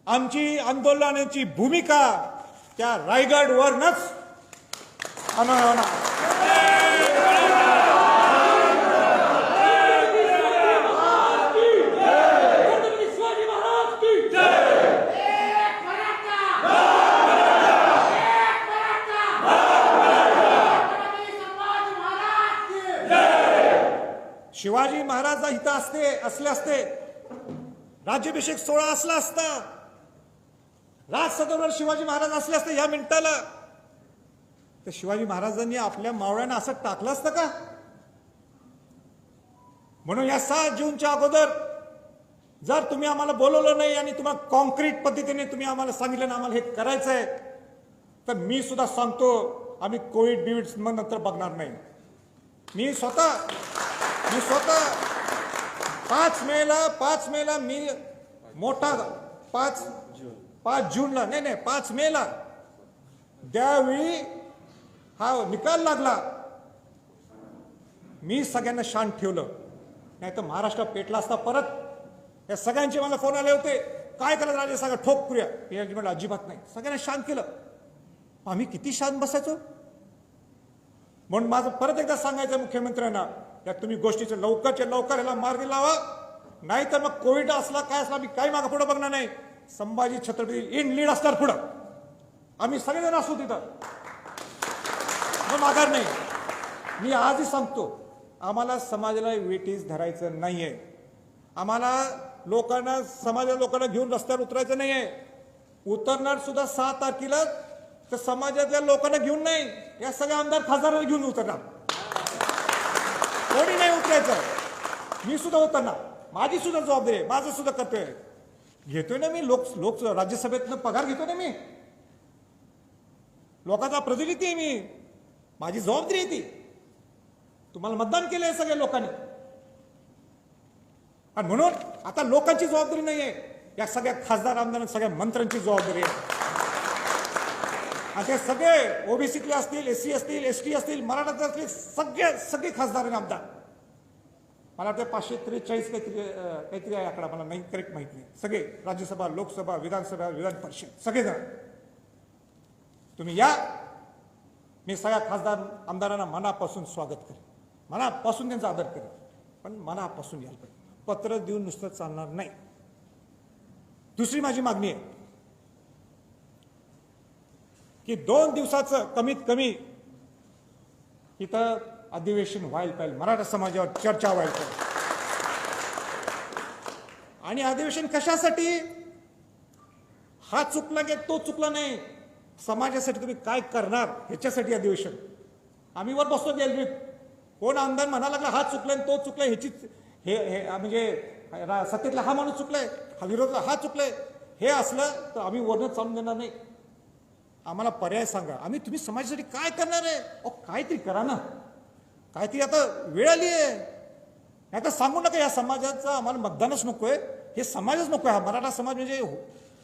आमची आंदोलनाची भूमिका त्या रायगडवरच होणार. शिवाजी महाराज इथं असले असते, राज्याभिषेक सोहळा असला असता, राजसदरवर शिवाजी महाराज असले असते या मिनिटाला, तर शिवाजी महाराजांनी आपल्या मावळ्यांना असं टाकलं असतं का? म्हणून या 6 जूनच्या अगोदर जर तुम्ही आम्हाला बोलवलं नाही आणि तुम्हाला कॉन्क्रीट पद्धतीने तुम्ही आम्हाला सांगितलं ना आम्हाला हे करायचंय, तर मी सुद्धा सांगतो आम्ही कोविड नंतर बघणार नाही. मी स्वतः 5 मेला मी मोठा 5 जूनला नाही 5 मेला त्यावेळी हा निकाल लागला, मी सगळ्यांना शांत ठेवलं. नाही तर महाराष्ट्र पेटला असता परत. या सगळ्यांचे मला फोन आले होते, काय करायचं राजे सांगा, ठोक करूया. हे म्हटलं अजिबात नाही, सगळ्यांना शांत केलं. आम्ही किती शांत बसायचो. म्हणून माझं परत एकदा सांगायचं मुख्यमंत्र्यांना, या तुम्ही गोष्टीचं लवकरच्या लवकर याला मार्ग लावा, नाहीतर मग कोविड असला काय असला मी काही मागं पुढे बघणार नाही. संभाजी छत्रपती इन लीड असणार पुढं, आम्ही सगळेजण असू तिथं, मग माघार नाही. मी आजही सांगतो, आम्हाला समाजाला वेटीस धरायचं नाहीये. आम्हाला लोकांना, समाजाच्या लोकांना घेऊन रस्त्यावर उतरायचं नाहीये. उतरणार सुद्धा 6 तारखेला तर समाजातल्या लोकांना घेऊन नाही, या सगळ्या आमदार खासदारांना घेऊन उतरणार. कोणी नाही उतरायचं. मी सुद्धा उतरणार, माझी सुद्धा जबाबदारी आहे, माझं सुद्धा कर्तव्य आहे. घेतोय ना मी, लोक राज्यसभेतनं पगार घेतोय ना मी, लोकांचा प्रतिनिधी आहे मी, माझी जबाबदारी आहे ती. तुम्हाला मतदान केलंय सगळ्या लोकांनी, आणि म्हणून आता लोकांची जबाबदारी नाही आहे, या सगळ्या खासदार आमदार सगळ्या मंत्र्यांची जबाबदारी आहे. आणि ते सगळे ओबीसीतले असतील, एससी असतील, एसटी असतील, मराठा असतील, सगळे खासदार आणि आमदार. मला वाटतं 543 काहीतरी आहे आकडा, मला नाही करेक्ट माहित नाही. सगळे राज्यसभा, लोकसभा, विधानसभा, विधान परिषद सगळेजण तुम्ही या. मी सगळ्या खासदार आमदारांना मनापासून स्वागत करेन, मनापासून त्यांचा आदर करेन, पण मनापासून यायला पाहिजे. पत्र देऊन नुसतं चालणार नाही. दुसरी माझी मागणी आहे की 2 दिवसाचं कमीत कमी इथं अधिवेशन व्हायला पाहिजे, मराठा समाजावर चर्चा व्हायला पाहिजे. आणि अधिवेशन कशासाठी? हा चुकला की तो चुकला नाही, समाजासाठी तुम्ही काय करणार ह्याच्यासाठी अधिवेशन. आम्ही वर बसतो गॅलरीत, कोण आमदार म्हणा लागला हा चुकलाय तो चुकलाय, ह्याची हे म्हणजे सत्तेतला हा माणूस चुकलाय, हा विरोधातला हा चुकलाय, हे असलं तर आम्ही वरनं चालून देणार नाही. आम्हाला पर्याय सांगा. आम्ही तुम्ही समाजासाठी काय करणार आहे? काहीतरी करा ना, काहीतरी. आता वेळ आली आहे. आता सांगू नका या समाजाचं आम्हाला मतदानच नकोय, हे समाजच नकोय, हा मराठा समाज म्हणजे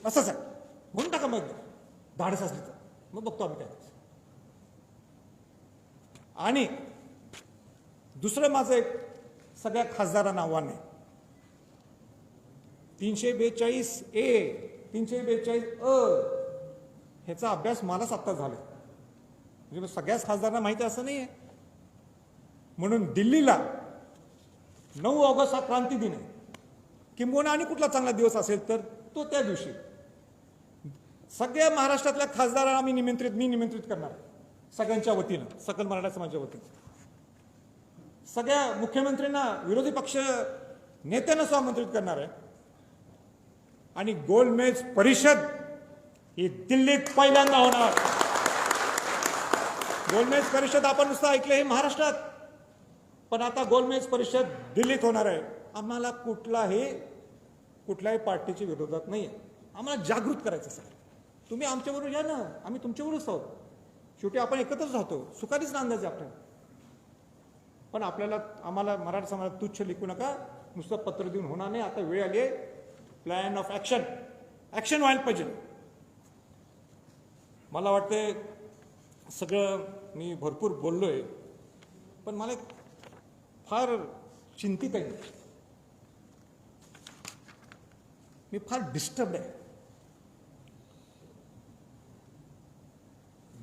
असंच आहे म्हणून टाका. मग धाडस असली तर मग बघतो आम्ही काय. आणि दुसरं माझं एक सगळ्या खासदारांना आव्हान आहे, 342A 342 ह्याचा अभ्यास मलाच आत्ता झाला, म्हणजे सगळ्याच खासदारांना माहिती असं नाही आहे. म्हणून दिल्लीला 9 ऑगस्ट हा क्रांती दिन आहे, किंबहुना आणि कुठला चांगला दिवस असेल तर तो त्या दिवशी सगळ्या महाराष्ट्रातल्या खासदारांना मी निमंत्रित करणार, सगळ्यांच्या वतीनं, सकल मराठा समाजाच्या वतीनं. सगळ्या मुख्यमंत्र्यांना, विरोधी पक्ष नेत्यांना सुद्धा आमंत्रित करणार आहे. आणि गोलमेज परिषद ही दिल्लीत पहिल्यांदा होणार. गोलमेज परिषद आपण नुसतं ऐकलं हे महाराष्ट्रात, पण आता गोलमेज परिषद दिल्लीत होणार आहे. आम्हाला कुठल्याही पार्टीच्या विरोधात नाही आहे, आम्हाला जागृत करायचं सगळं. तुम्ही आमच्याबरोबर या ना, आम्ही तुमच्याबरोबरच आहोत. शेवटी आपण एकत्रच राहतो, सुखारीच अंदाज आहे आपल्याला. पण आम्हाला मराठा समाजाला तुच्छ लिखू नका, नुसतं पत्र देऊन होणार नाही. आता वेळ आली आहे प्लॅन ऑफ ॲक्शन व्हायला पाहिजे. मला वाटते सगळं मी भरपूर बोललोय, पण मला फार चिंतित आहे, मी फार डिस्टर्ब आहे.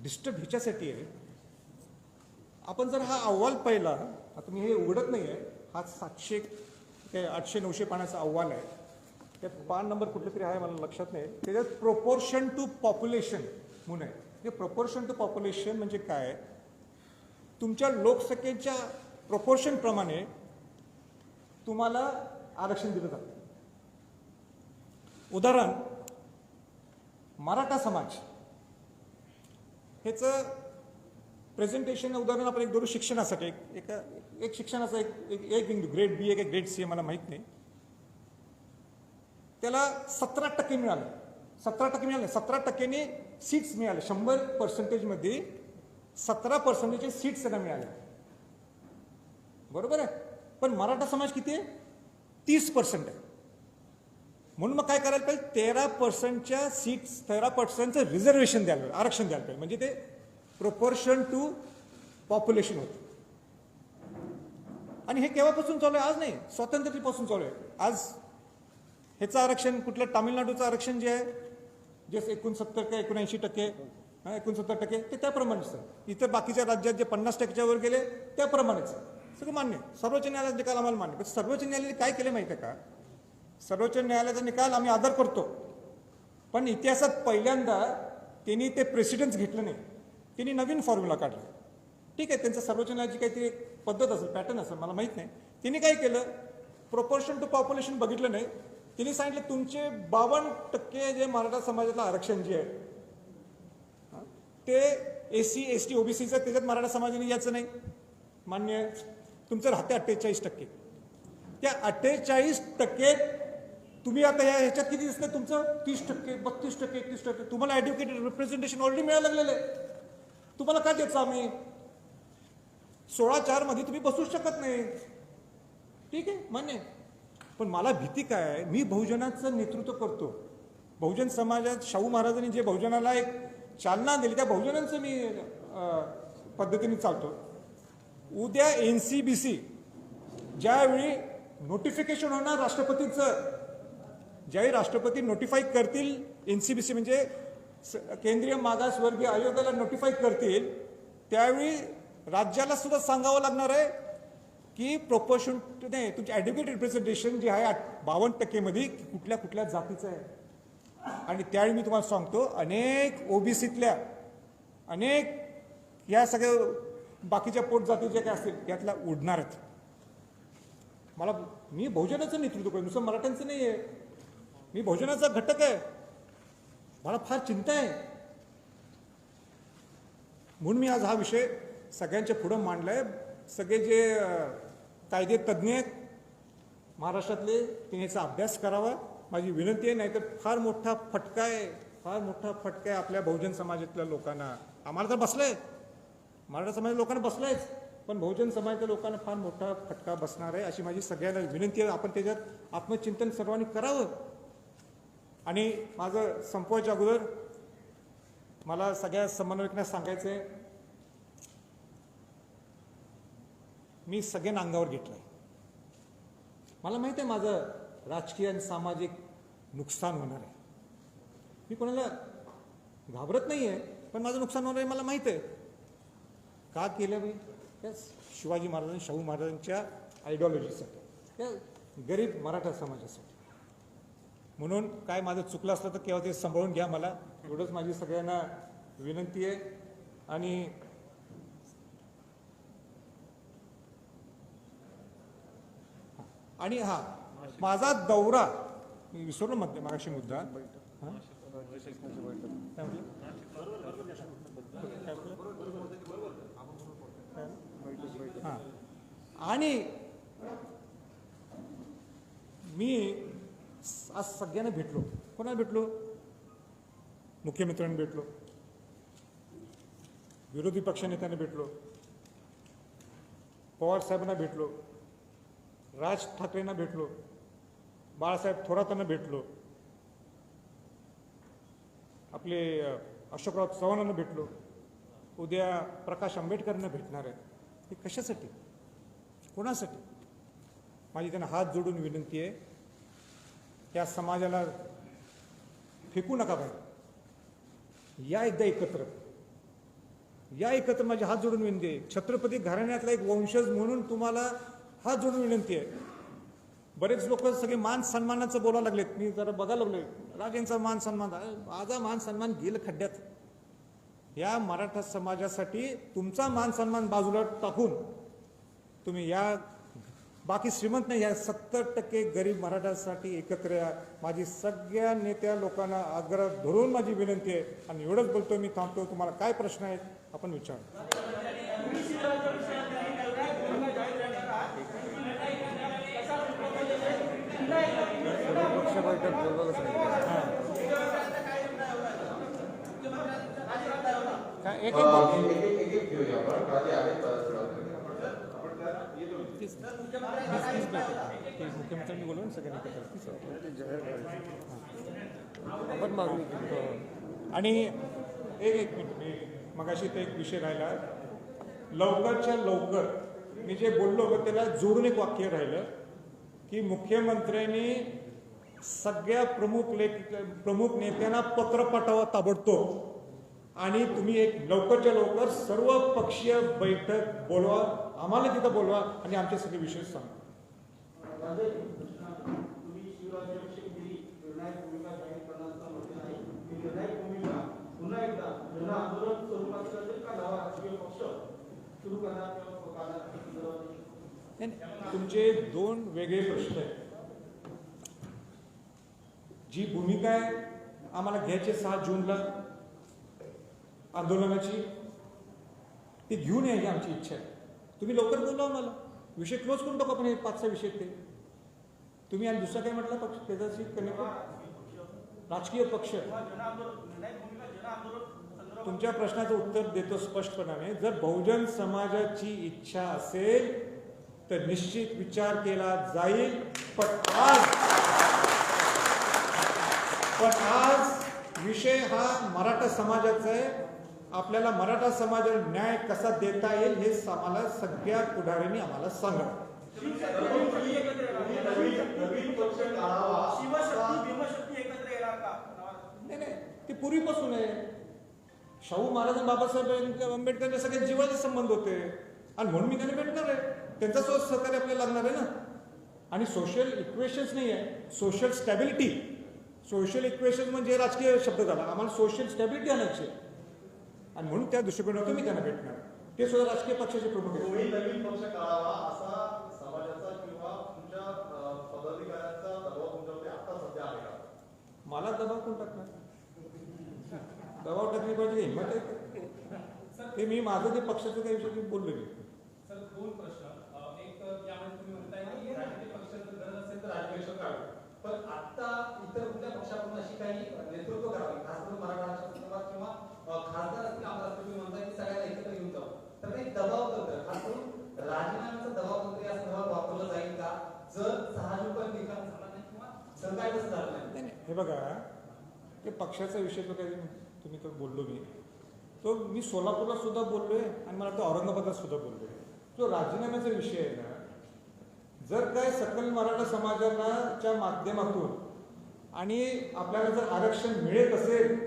डिस्टर्ब ह्याच्यासाठी आहे, आपण जर हा अहवाल पाहिला, आता मी हे उघडत नाही आहे, हा 700 ते 800-900 पानाचा अहवाल आहे. त्यात पान नंबर कुठलं तरी आहे, मला लक्षात नाही. त्याच्यात प्रोपोर्शन टू पॉप्युलेशन म्हणून आहे. हे प्रोपोर्शन टू पॉप्युलेशन म्हणजे काय? तुमच्या लोकसंख्येच्या प्रोपोर्शन प्रमाणे तुम्हाला आरक्षण दिलं जातं. उदाहरण, मराठा समाज ह्याचं प्रेझेंटेशन उदाहरण आपण एक धरू शिक्षणासाठी. एक शिक्षणाचा एक बिंदू, ग्रेड बी एक ग्रेड सी मला माहीत नाही, त्याला 17% मिळाले. 17% मिळाले, 17%ने सीट्स मिळाले. 100% 17% सीट्स त्यांना मिळाले, बरोबर आहे. पण मराठा समाज किती आहे? 30% आहे. म्हणून मग काय करायला पाहिजे? 13%च्या सीट्स, 13%चं रिझर्वेशन द्यायला पाहिजे, आरक्षण द्यायला पाहिजे. म्हणजे ते प्रोपोर्शन टू पॉप्युलेशन होतं. आणि हे केव्हापासून चालू आहे? आज नाही, स्वातंत्र्यापासून चालू आहे. आज ह्याचं आरक्षण कुठलं तामिळनाडूचं आरक्षण जे आहे जे 69 का 79%, 69% ते त्याप्रमाणेच आहे. इतर बाकीच्या राज्यात जे 50%च्या वर गेले त्याप्रमाणेच सगळं मान्य. सर्वोच्च न्यायालयाचा निकाल आम्हाला मान्य. पण सर्वोच्च न्यायालयाने काय केलं माहिती आहे का? सर्वोच्च न्यायालयाचा निकाल आम्ही आदर करतो, पण इतिहासात पहिल्यांदा त्यांनी ते प्रेसिडेन्स घेतलं नाही, त्यांनी नवीन फॉर्म्युला काढला. ठीक आहे, त्यांचं सर्वोच्च न्यायालयाची काहीतरी एक पद्धत असेल, पॅटर्न असेल, मला माहीत नाही. त्यांनी काय केलं, प्रोपोर्शन टू पॉप्युलेशन बघितलं नाही. त्यांनी सांगितलं तुमचे 52% जे मराठा समाजातलं आरक्षण जे आहे ते SC ST OBCचं, त्याच्यात मराठा समाजाने याचं नाही मान्य आहे. तुमचं राहते 48%. त्या 48% तुम्ही आता ह्याच्यात किती दिसतं तुमचं 30%, 32%, 31%. तुम्हाला ॲड्युकेटेड रिप्रेझेंटेशन ऑलरेडी मिळायला लागलेलं आहे. तुम्हाला काय द्यायचं आम्ही? 16(4) मध्ये तुम्ही बसू शकत नाही. ठीक आहे, मान्य आहे. पण मला भीती काय आहे, मी बहुजनाचं नेतृत्व करतो. बहुजन समाजात शाहू महाराजांनी जे बहुजनाला एक चालना दिली त्या बहुजनांचं मी पद्धतीने चालतो. उद्या NCBC ज्यावेळी नोटिफिकेशन होणार राष्ट्रपतीचं, ज्यावेळी राष्ट्रपती नोटिफाय करतील, NCBC म्हणजे केंद्रीय मागासवर्गीय आयोगाला नोटिफाय करतील, त्यावेळी राज्याला सुद्धा सांगावं लागणार आहे की प्रोपोर्शन नाही, तुमचे ॲड्युकेटेड रिप्रेझेंटेशन जे आहे 52% मध्ये कुठल्या कुठल्या जातीचं आहे. आणि त्यावेळी मी तुम्हाला सांगतो, अनेक OBCतल्या अनेक या सगळ्या बाकीच्या पोट जाती जे काय असतील त्यातला उडणार आहेत. मी बहुजनाचं नेतृत्व करतो, नुसतं मराठ्यांचं नाही आहे. मी बहुजनाचा घटक आहे. मला फार चिंता आहे. म्हणून मी आज हा विषय सगळ्यांच्या पुढं मांडलाय. सगळे जे कायदे तज्ज्ञ आहेत महाराष्ट्रातले त्यांनी याचा अभ्यास करावा माझी विनंती आहे. नाहीतर फार मोठा फटका आहे आपल्या बहुजन समाजातल्या लोकांना. आम्हाला तर बसलंय, मराठा समाजाच्या लोकांना बसलंयच, पण बहुजन समाजाच्या लोकांना फार मोठा फटका बसणार आहे अशी माझी सगळ्यांना विनंती आहे. आपण त्याच्यात आत्मचिंतन सर्वांनी करावं. आणि माझं संपवायच्या अगोदर मला सगळ्या समन्वयकांना सांगायचं आहे, मी सगळ्यांना अंगावर घेतलंय. मला माहिती आहे माझं राजकीय आणि सामाजिक नुकसान होणार आहे. मी कोणाला घाबरत नाही आहे, पण माझं नुकसान होणार आहे मला माहित आहे. का केलं मी? त्या शिवाजी महाराजांनी शाहू महाराजांच्या आयडिओलॉजीसाठी, त्या गरीब मराठा समाजासाठी. म्हणून काय माझं चुकलं असलं तर केव्हा ते सांभाळून घ्या. मला एवढंच माझी सगळ्यांना विनंती आहे. आणि हा माझा दौरा मी विसरलो म्हणते मागाशी मुद्दा. हां, आणि मी आज सगळ्यांना भेटलो. कोणाला भेटलो? मुख्यमंत्र्यांना भेटलो, विरोधी पक्षनेत्यांना भेटलो, पवार साहेबांना भेटलो, राज ठाकरेंना भेटलो, बाळासाहेब थोरातांना भेटलो, आपले अशोकराव चव्हाणांना भेटलो, उद्या प्रकाश आंबेडकरांना भेटणार आहे. हे कशासाठी, कोणासाठी? माझी त्यांना हात जोडून विनंती आहे, त्या समाजाला फेकू नका बाहेर. या एकदा एकत्र, या एकत्र. माझी हात जोडून विनंती आहे. छत्रपती घराण्यातला एक वंशज म्हणून तुम्हाला हात जोडून विनंती आहे. बरेच लोक सगळे मान सन्मानाचं बोलायला लागलेत. मी जरा बघायला लागलोय, राजेंचा मान सन्मान, माझा मान सन्मान गेलं खड्ड्यात. या मराठा समाजासाठी तुमचा मान सन्मान बाजूला टाकून तुम्ही या बाकी श्रीमंत नाही, या 70% गरीब मराठासाठी एकत्र या. माझी सगळ्या नेत्या लोकांना आग्रह धरून माझी विनंती आहे. आणि एवढंच बोलतो, मी थांबतो. तुम्हाला काय प्रश्न आहेत आपण विचार. एक मुख्यमंत्र्यांनी बोलवून सगळ्यांनी आपण मागणी केली. आणि एक मिनिट, मगाशी तर एक विषय राहिला. लवकरच्या लवकर मी जे बोललो होतं त्याला जोडून एक वाक्य राहिलं की मुख्यमंत्र्यांनी सगळ्या प्रमुख नेत्यांना पत्र पाठवा ताबडतोब आणि तुम्ही एक लवकरच्या लवकर सर्व पक्षीय बैठक बोलवा, आम्हाला तिथं बोलवा आणि आमचे सगळे विषय सांगा. तुम्ही शिवराज्याभिषेक दिली निर्णायक भूमिका जाहीर करण्याचा म्हटलं नाही. ही निर्णायक भूमिका पुन्हा एकदा जन आंदोलन स्वरूपाचं असेल का नवा राजकीय पक्ष सुरू करणार किंवा करणार? तुमचे दोन वेगळे प्रश्न आहेत. जी भूमिका आहे आम्हाला घ्यायची 6 जूनला आंदोलनाची, ती घेऊन यायची आमची इच्छा आहे. तुम्ही लवकर बोलवा मला, विषय क्लोज करून टाकू आपण. हे 5 विषय ते तुम्ही. आणि दुसरा काय म्हटलं पक्ष त्याच्याशी कनेक्ट राजकीय पक्ष. तुमच्या प्रश्नाचं उत्तर देतो स्पष्टपणाने. जर बहुजन समाजाची इच्छा असेल तर निश्चित विचार केला जाईल. पण आज विषय हा मराठा समाजाचा आहे. आपल्याला मराठा समाजाला न्याय कसा देता येईल हे आम्हाला सगळ्या पुढाऱ्यांनी आम्हाला सांगा. नाही, ते पूर्वीपासून आहे. शाहू महाराज आणि बाबासाहेब आंबेडकरांच्या सगळ्या जीवाचे संबंध होते आणि म्हणून मी त्यांना भेटणार आहे. त्यांच्यासोबत सहकार्य आपल्याला लागणार आहे ना. आणि सोशल इक्वेशन्स नाही आहे, सोशल स्टॅबिलिटी. सोशल इक्वेशन म्हणजे राजकीय शब्द झाला. आम्हाला सोशल स्टॅबिलिटी आणायची आणि म्हणून त्या दृष्टिकोनातून मी त्यांना भेटणार. ते सुद्धा राजकीय पक्षाचे प्रमुख आहेत. नवीन पक्ष काढावा असा समाजाचा किंवा तुमच्या पदाधिकाऱ्यांचा दबाव तुमच्यावरती आता सध्या आहे का? मला दबाव कोण टाकणार? दबाव टाकली पाहिजे हिंमत आहे ते. मी माझं ते पक्षाचं काही विषय बोललो नाही. सर, 2 प्रश्न. एक त्यामध्ये तुम्ही म्हणताय की राजकीय पक्षाचं गरज असेल तर राज्याभिषेक काढू, पण आता इतर कुठल्या पक्षाकडून अशी काही नेतृत्व करावी, खास करून मराठवाड्याच्या संदर्भात किंवा खासदार असतील आमदार असतील, तुम्ही म्हणताय की सगळ्यांना एकत्र घेऊन जाऊ, तर काही दबाव तंत्र, खास करून राजीनाम्याचं दबाव तंत्र या संदर्भात वापरलं जाईल का? जर 6 जून निकाल झाला नाही किंवा सरकार कसं झालं नाही. हे बघा, ते पक्षाचा विषय तो काही तुम्ही तर बोललो मी तो. मी सोलापूरला सुद्धा बोललोय आणि मला वाटतं औरंगाबादला सुद्धा बोललोय. जो राजीनाम्याचा विषय आहे ना, जर काय सकल मराठा समाजाच्या माध्यमातून आणि आपल्याला जर आरक्षण मिळत असेल,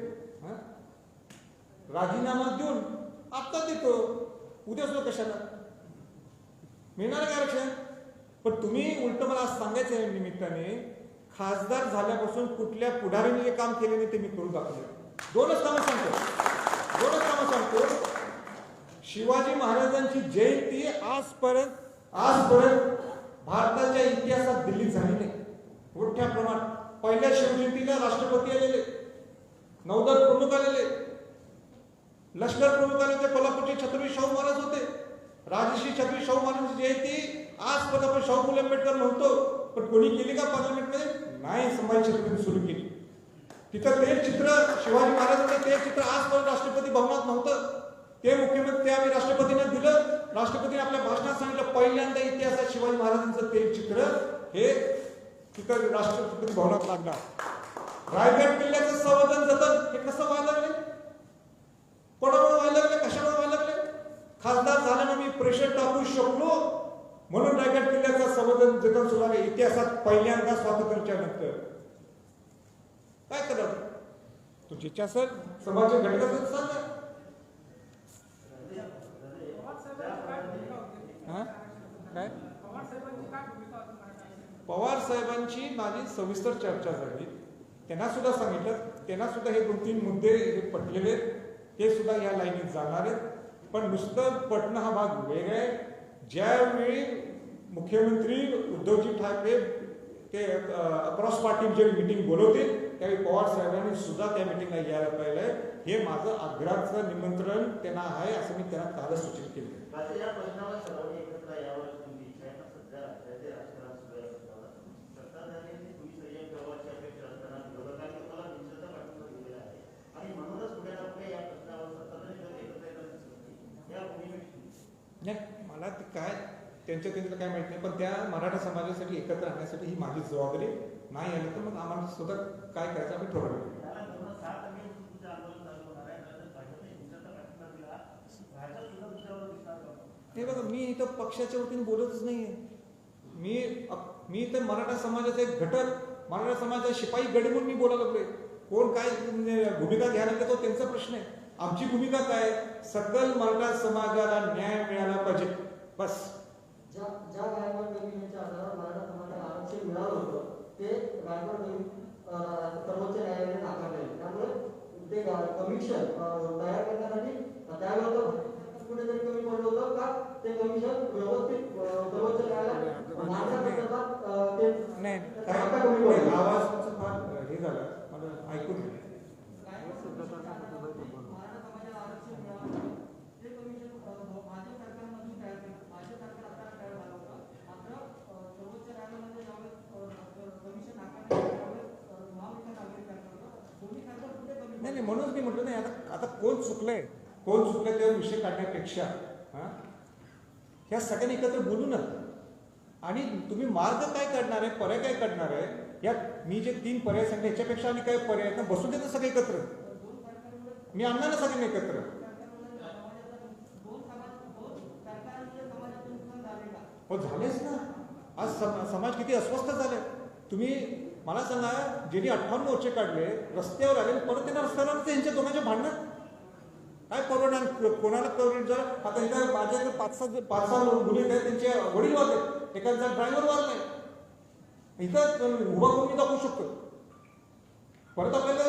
राजीनामा देऊन आत्ता देतो, उद्या सुद्धा कशाला मिळणार का आरक्षण? पण तुम्ही उलट मला आज सांगायचं आहे निमित्ताने, खासदार झाल्यापासून कुठल्या पुढाऱ्यांनी जे काम केले नाही ते मी करून दाखवले. 2च कामं सांगतो. शिवाजी महाराजांची जयंती आजपर्यंत भारताच्या इतिहासात दिल्लीत झाली नाही. मोठ्या प्रमाणात पहिल्या शिवजयंतीला राष्ट्रपती आलेले, नौदल प्रमुख आलेले, लष्कर प्रमुख आलेले, कोल्हापूरचे छत्रपती शाहू महाराज होते. राजश्री छत्रपती शाहू महाराजांची जयंती आजपर्यंत आपण शाहू फुले आंबेडकर नव्हतो, पण कोणी केली का पार्लमेंटमध्ये? नाही, संभाजी छत्रपती सुरू केली. तिथं ते चित्र शिवाजी महाराजांचं ते चित्र आजपर्यंत राष्ट्रपती भवनात नव्हतं. ते मुख्यमंत्री त्यावेळी राष्ट्रपतींना दिलं. राष्ट्रपतीने आपल्या भाषणात सांगितलं पहिल्यांदा इतिहासात शिवाजी महाराजांचं ते चित्र हे तिथं राष्ट्रपती भवनात लागणार. रायगड किल्ल्याचं संवर्धन जतन हे कसं व्हायला लागले? कोणामुळे व्हायला लागले? कशामुळे व्हायला लागले? खासदार झाल्यानं मी प्रेशर टाकू शकलो म्हणून रायगड किल्ल्याचं संवर्धन जतन सुरू आहे. इतिहासात पहिल्यांदा स्वातंत्र्याच्या नंतर. काय करावं? तुमची इच्छा असेल समाजाच्या घटकाचं सांगा. काय पवार साहेबांची माझी सविस्तर चर्चा झाली. त्यांना सुद्धा सांगितलं, त्यांना सुद्धा हे 2-3 मुद्दे हे पटलेले, ते सुद्धा या लाईनीत जाणार आहेत. पण नुसतं पटणं हा भाग वेगळा आहे. ज्यावेळी मुख्यमंत्री उद्धवजी ठाकरे ते क्रॉस पार्टी जे मीटिंग बोलवतील त्यावेळी पवार साहेबांनी सुद्धा त्या मीटिंगला यायला पाहिजे. हे माझं आग्रहाचं निमंत्रण त्यांना आहे असं मी त्यांना कालच सूचित केलं. नाही, मला ते काय त्यांचं काय माहित नाही, पण त्या मराठा समाजासाठी एकत्र राहण्यासाठी ही माझी जबाबदारी. नाही आलं तर मग आम्हाला सुद्धा काय करायचं आम्ही ठरवलं. हे बघा, मी इथं पक्षाच्या वतीने बोलतच नाहीये. मी इथं मराठा समाजाचा एक घटक मराठा समाजाचा शिपाई गड म्हणून मी बोलायला लागलोय. कोण काय म्हणजे भूमिका घ्यायला लागले तो त्यांचा प्रश्न आहे. आमची भूमिका काय, सकल मराठा समाजाला न्याय मिळाला पाहिजे बस. ज्या गायकवाड कमिशनच्या आधारावर मराठा समाजाला आरक्षण मिळालं होतं ते गायकवाड सर्वोच्च न्यायालयाने नाकारले. त्यामुळे ते कमिशन तयार करण्यासाठी त्यावेळेला कुठेतरी कमी पडलं होतं का ते कमिशन व्यवस्थित सर्वोच्च न्यायालयात मांडण्यासंदर्भात ते नाही काय कमी पडलं. आवाज फार हे झाला मला ऐकून घ्या. नाही म्हणूनच मी म्हटलं नाही आता कोण चुकलंय त्यावर विषय काढण्यापेक्षा ह्या सगळ्यांनी एकत्र बोलू ना. आणि तुम्ही मार्ग काय काढणार आहे, पर्याय काय काढणार आहे, या मी जे 3 पर्याय सांगते ह्याच्यापेक्षा आणि काय पर्याय आहेत ना, बसून देतं सगळे एकत्र. मी आणणार ना सगळ्यांनी एकत्र. हो झालेच ना. आज समाज किती अस्वस्थ झाले. तुम्ही मला सांगा, ज्यांनी 58 मोर्चे काढले, रस्त्यावर आले, परत त्यांना रस्त्यावर आले, त्यांच्या दोघांच्या भांडणं काय परवडणार कोणाला करून. जर आता इथं माझ्याकडे 5-6 मुली आहेत, त्यांचे वडील वारले, एखादा ड्रायव्हर वारलाय, इथं उभा करून मी दाखवू शकतो. परत आपल्याला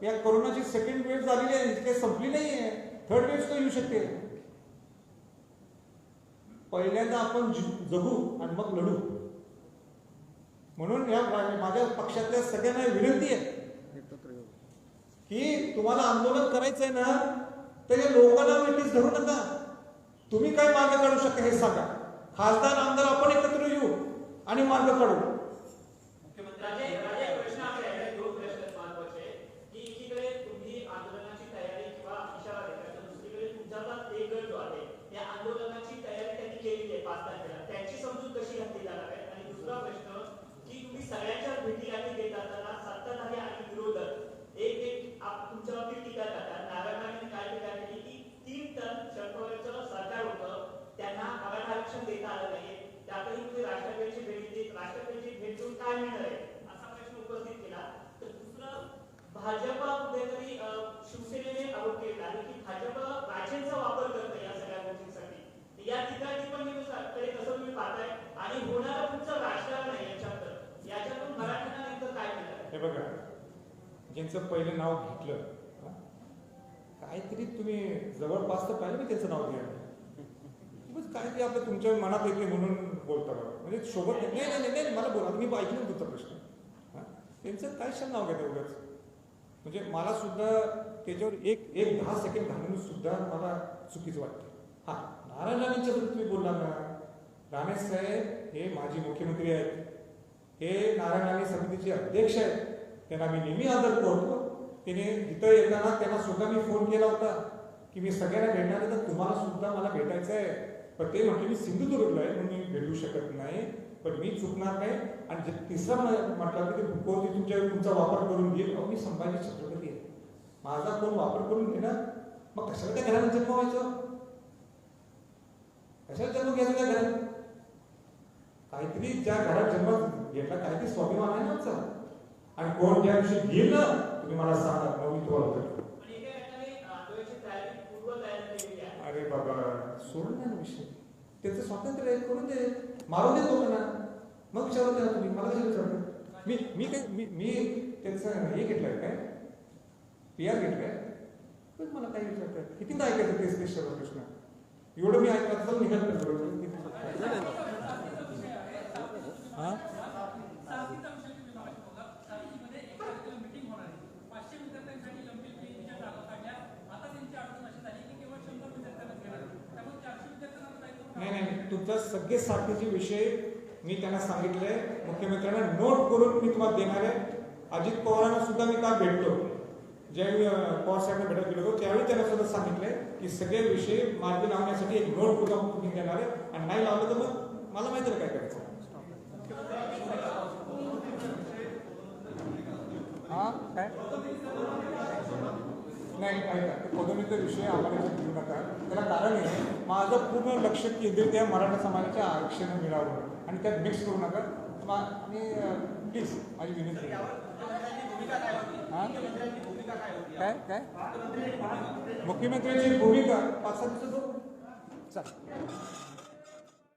या कोरोनाची सेकंड वेव्ह झालेली आहे, काही संपली नाही आहे, थर्ड वेव्ह तर येऊ शकते. पहिल्यांदा आपण जगू आणि मग लढू. म्हणून या माझ्या पक्षातल्या सगळ्यांना विनंती आहे की तुम्हाला आंदोलन करायचंय ना, तर या लोकांना वेटीस धरू नका. तुम्ही काय मार्ग काढू शकता हे सांगा. खासदार आमदार आपण एकत्र येऊ आणि मार्ग काढू. त्याची समजूत कशी घातली जाणार आहे. आणि दुसरा प्रश्न की तुम्ही सगळ्यांच्या भेटी गाठी देत असताना सत्ताधारी आणि विरोधक एक तुमच्या बाबतीत टीका करतात. नारायणांनी काय टीका केली की 3 टन शरद पवारांचं सरकार होतं, त्यांना मराठा आरक्षण देता आलं नाही, त्यातही तुम्ही राष्ट्रपतीची भेट देऊन काय मिळणार आहे असा प्रश्न उपस्थित केला. तर दुसरं, भाजपा कुठेतरी शिवसेनेने आरोप केला आहे की भाजप राजेंचा वापर करतं या सगळ्या गोष्टींसाठी. या ठिकाणी कडे कसं तुम्ही पाहताय आणि होणारा तुमचं राजकारण आहे याच्यातून मराठ्यांना नेमकं काय मिळालं. हे बघा, ज्यांचं पहिलं नाव घेतलं काहीतरी तुम्ही जवळपास तर पाहिलं मी त्यांचं नाव घ्या, काहीतरी आपलं तुमच्या मनात येते म्हणून बोलता बघा. म्हणजे सोबत नाही मला बोला, मी ऐकलं तुमचा प्रश्न. त्यांचं काय छान नाव घेतं उगाच. म्हणजे मला सुद्धा त्याच्यावर एक 10 सेकंड घालून सुद्धा मला चुकीचं वाटतं. नारायण राणेंच्या बद्दल तुम्ही बोलला ना, राणे साहेब हे माजी मुख्यमंत्री आहेत, हे नारायण राणे समितीचे अध्यक्ष आहेत, त्यांना मी नेहमी आदर करतो. त्याने इथं येताना त्यांना सुद्धा मी फोन केला होता की मी सगळ्यांना भेटणार आहे, तर तुम्हाला सुद्धा मला भेटायचं आहे. पण ते म्हटले मी सिंधुदुर्गला आहे म्हणून मी भेटू शकत नाही, पण मी चुकणार नाही. आणि तिसरा म्हटलं की ते तुमचा वापर करून घेईल. मी संभाजी छत्रपती आहे, माझा कोण वापर करून घेणार, मग कशाला त्या घराला जन्म व्हायचं, कशाला जन्म घ्यायचा त्या घरात. काहीतरी ज्या घरात जन्म घेतला काहीतरी स्वाभिमान आहे ना आमचा. आणि कोण ज्या दिवशी घेईल ना तुम्ही मला सांगा, मग मी तुम्हाला करतो. अरे बाबा सोडून द्या ना विषय, त्याचं स्वातंत्र्य आहे, करून दे, मारून देतो ना, मग विचारत द्या तुम्ही मला कशी विचारतो. मी त्यांचं हे घेतलंय काय PR घेतलंय, पण मला काय विचारताय, कितीदा ऐकायचं तेच सर्व प्रश्न. एवढं मी ऐकलं तर निघाल नाही तुमचा सगळे साठीचे विषय मी त्यांना सांगितलंय, मुख्यमंत्र्यांना नोट करून मी तुम्हाला देणार आहे. अजित पवारांना सुद्धा मी काल भेटलो, ज्यावेळी पवार साहेबांना भेटत गेलो होतो त्यावेळी त्यांना सुद्धा सांगितलंय की सगळे विषय मार्गी लावण्यासाठी एक नोट करून तुम्ही देणार आहे. आणि नाही लावलं तर मग मला माहिती आहे काय करायचं. काय नाही ऐका, आरक्षणाचा विषय आम्हाला इथे घेऊ नका. त्याला कारण आहे माझं पूर्ण लक्ष केंद्रित आहे मराठा समाजाच्या आरक्षण मिळावं आणि त्यात मिक्स करू नका. आणि प्लीज माझी विनंती आहे. हां काय काय मुख्यमंत्र्यांची भूमिका 5-7 दिवसात चालेल.